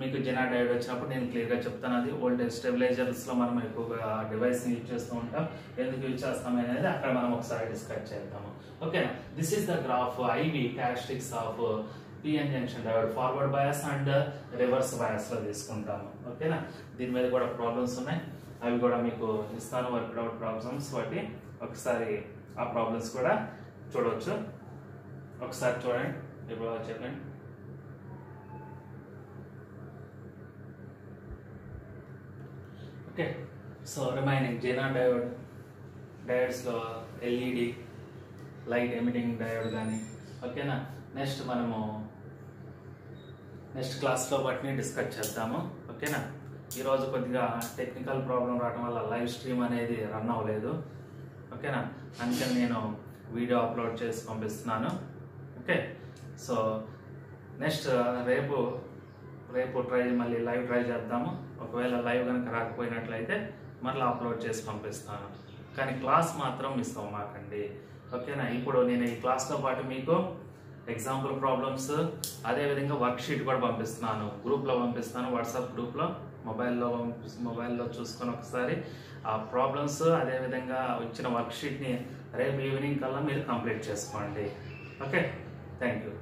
మీకు జీనా డయోడ్ వచ్చినప్పుడు నేను క్లియర్ గా చెప్తాను. అది వోల్టేజ్ స్టెబిలైజర్స్ లో మనం ఎక్కువగా డివైస్ ని యూజ్ చేస్తూ ఉంటాం. ఎందుకు యూజ్ చేస్తాం అనేది అక్కడ మనం ఒకసారి డిస్కస్ చేద్దాము. ఓకేనా. This is the graph IV characteristics of PN junction diode forward bias and reverse bias లో తీసుకుంటాము. ఓకేనా. దీని మీద కూడా ప్రాబ్లమ్స్ ఉన్నాయి, అవి కూడా మీకు ఇస్తాను, వర్క్ అవుట్ ప్రాబ్లమ్స్. వాటి ఒకసారి ఆ ప్రాబ్లమ్స్ కూడా చూడవచ్చు. ఒకసారి చూడండి, ఇప్పుడు చెప్పండి. ఓకే. సో రిమైనింగ్ జీనా డయోడ్స్ లో ఎల్ఈడి లైట్ ఎమిటింగ్ డయోడ్ కానీ. ఓకేనా. నెక్స్ట్ మనము నెక్స్ట్ క్లాస్లో వాటిని డిస్కస్ చేద్దాము. ఓకేనా. ఈరోజు కొద్దిగా టెక్నికల్ ప్రాబ్లం రావడం వల్ల లైవ్ స్ట్రీమ్ అనేది రన్ అవ్వలేదు. ఓకేనా. అందుకని నేను వీడియో అప్లోడ్ చేసి పంపిస్తున్నాను. ఓకే. సో నెక్స్ట్ రేపు మళ్ళీ లైవ్ ట్రై చేద్దాము. ఒకవేళ లైవ్ కనుక రాకపోయినట్లయితే మళ్ళీ అప్లోడ్ చేసి పంపిస్తాను. కానీ క్లాస్ మాత్రం మిస్ అవ్వమాకండి. ఓకేనా. ఇప్పుడు నేను ఈ క్లాస్తో పాటు మీకు ఎగ్జాంపుల్ ప్రాబ్లమ్స్ అదేవిధంగా వర్క్ షీట్ కూడా పంపిస్తున్నాను. గ్రూప్లో పంపిస్తాను, వాట్సాప్ గ్రూప్లో. మొబైల్లో చూసుకొని ఒకసారి ఆ ప్రాబ్లమ్స్ అదేవిధంగా వచ్చిన వర్క్ షీట్ని రేపు ఈవినింగ్ కల్లా మీరు కంప్లీట్ చేసుకోండి. ఓకే. Thank you.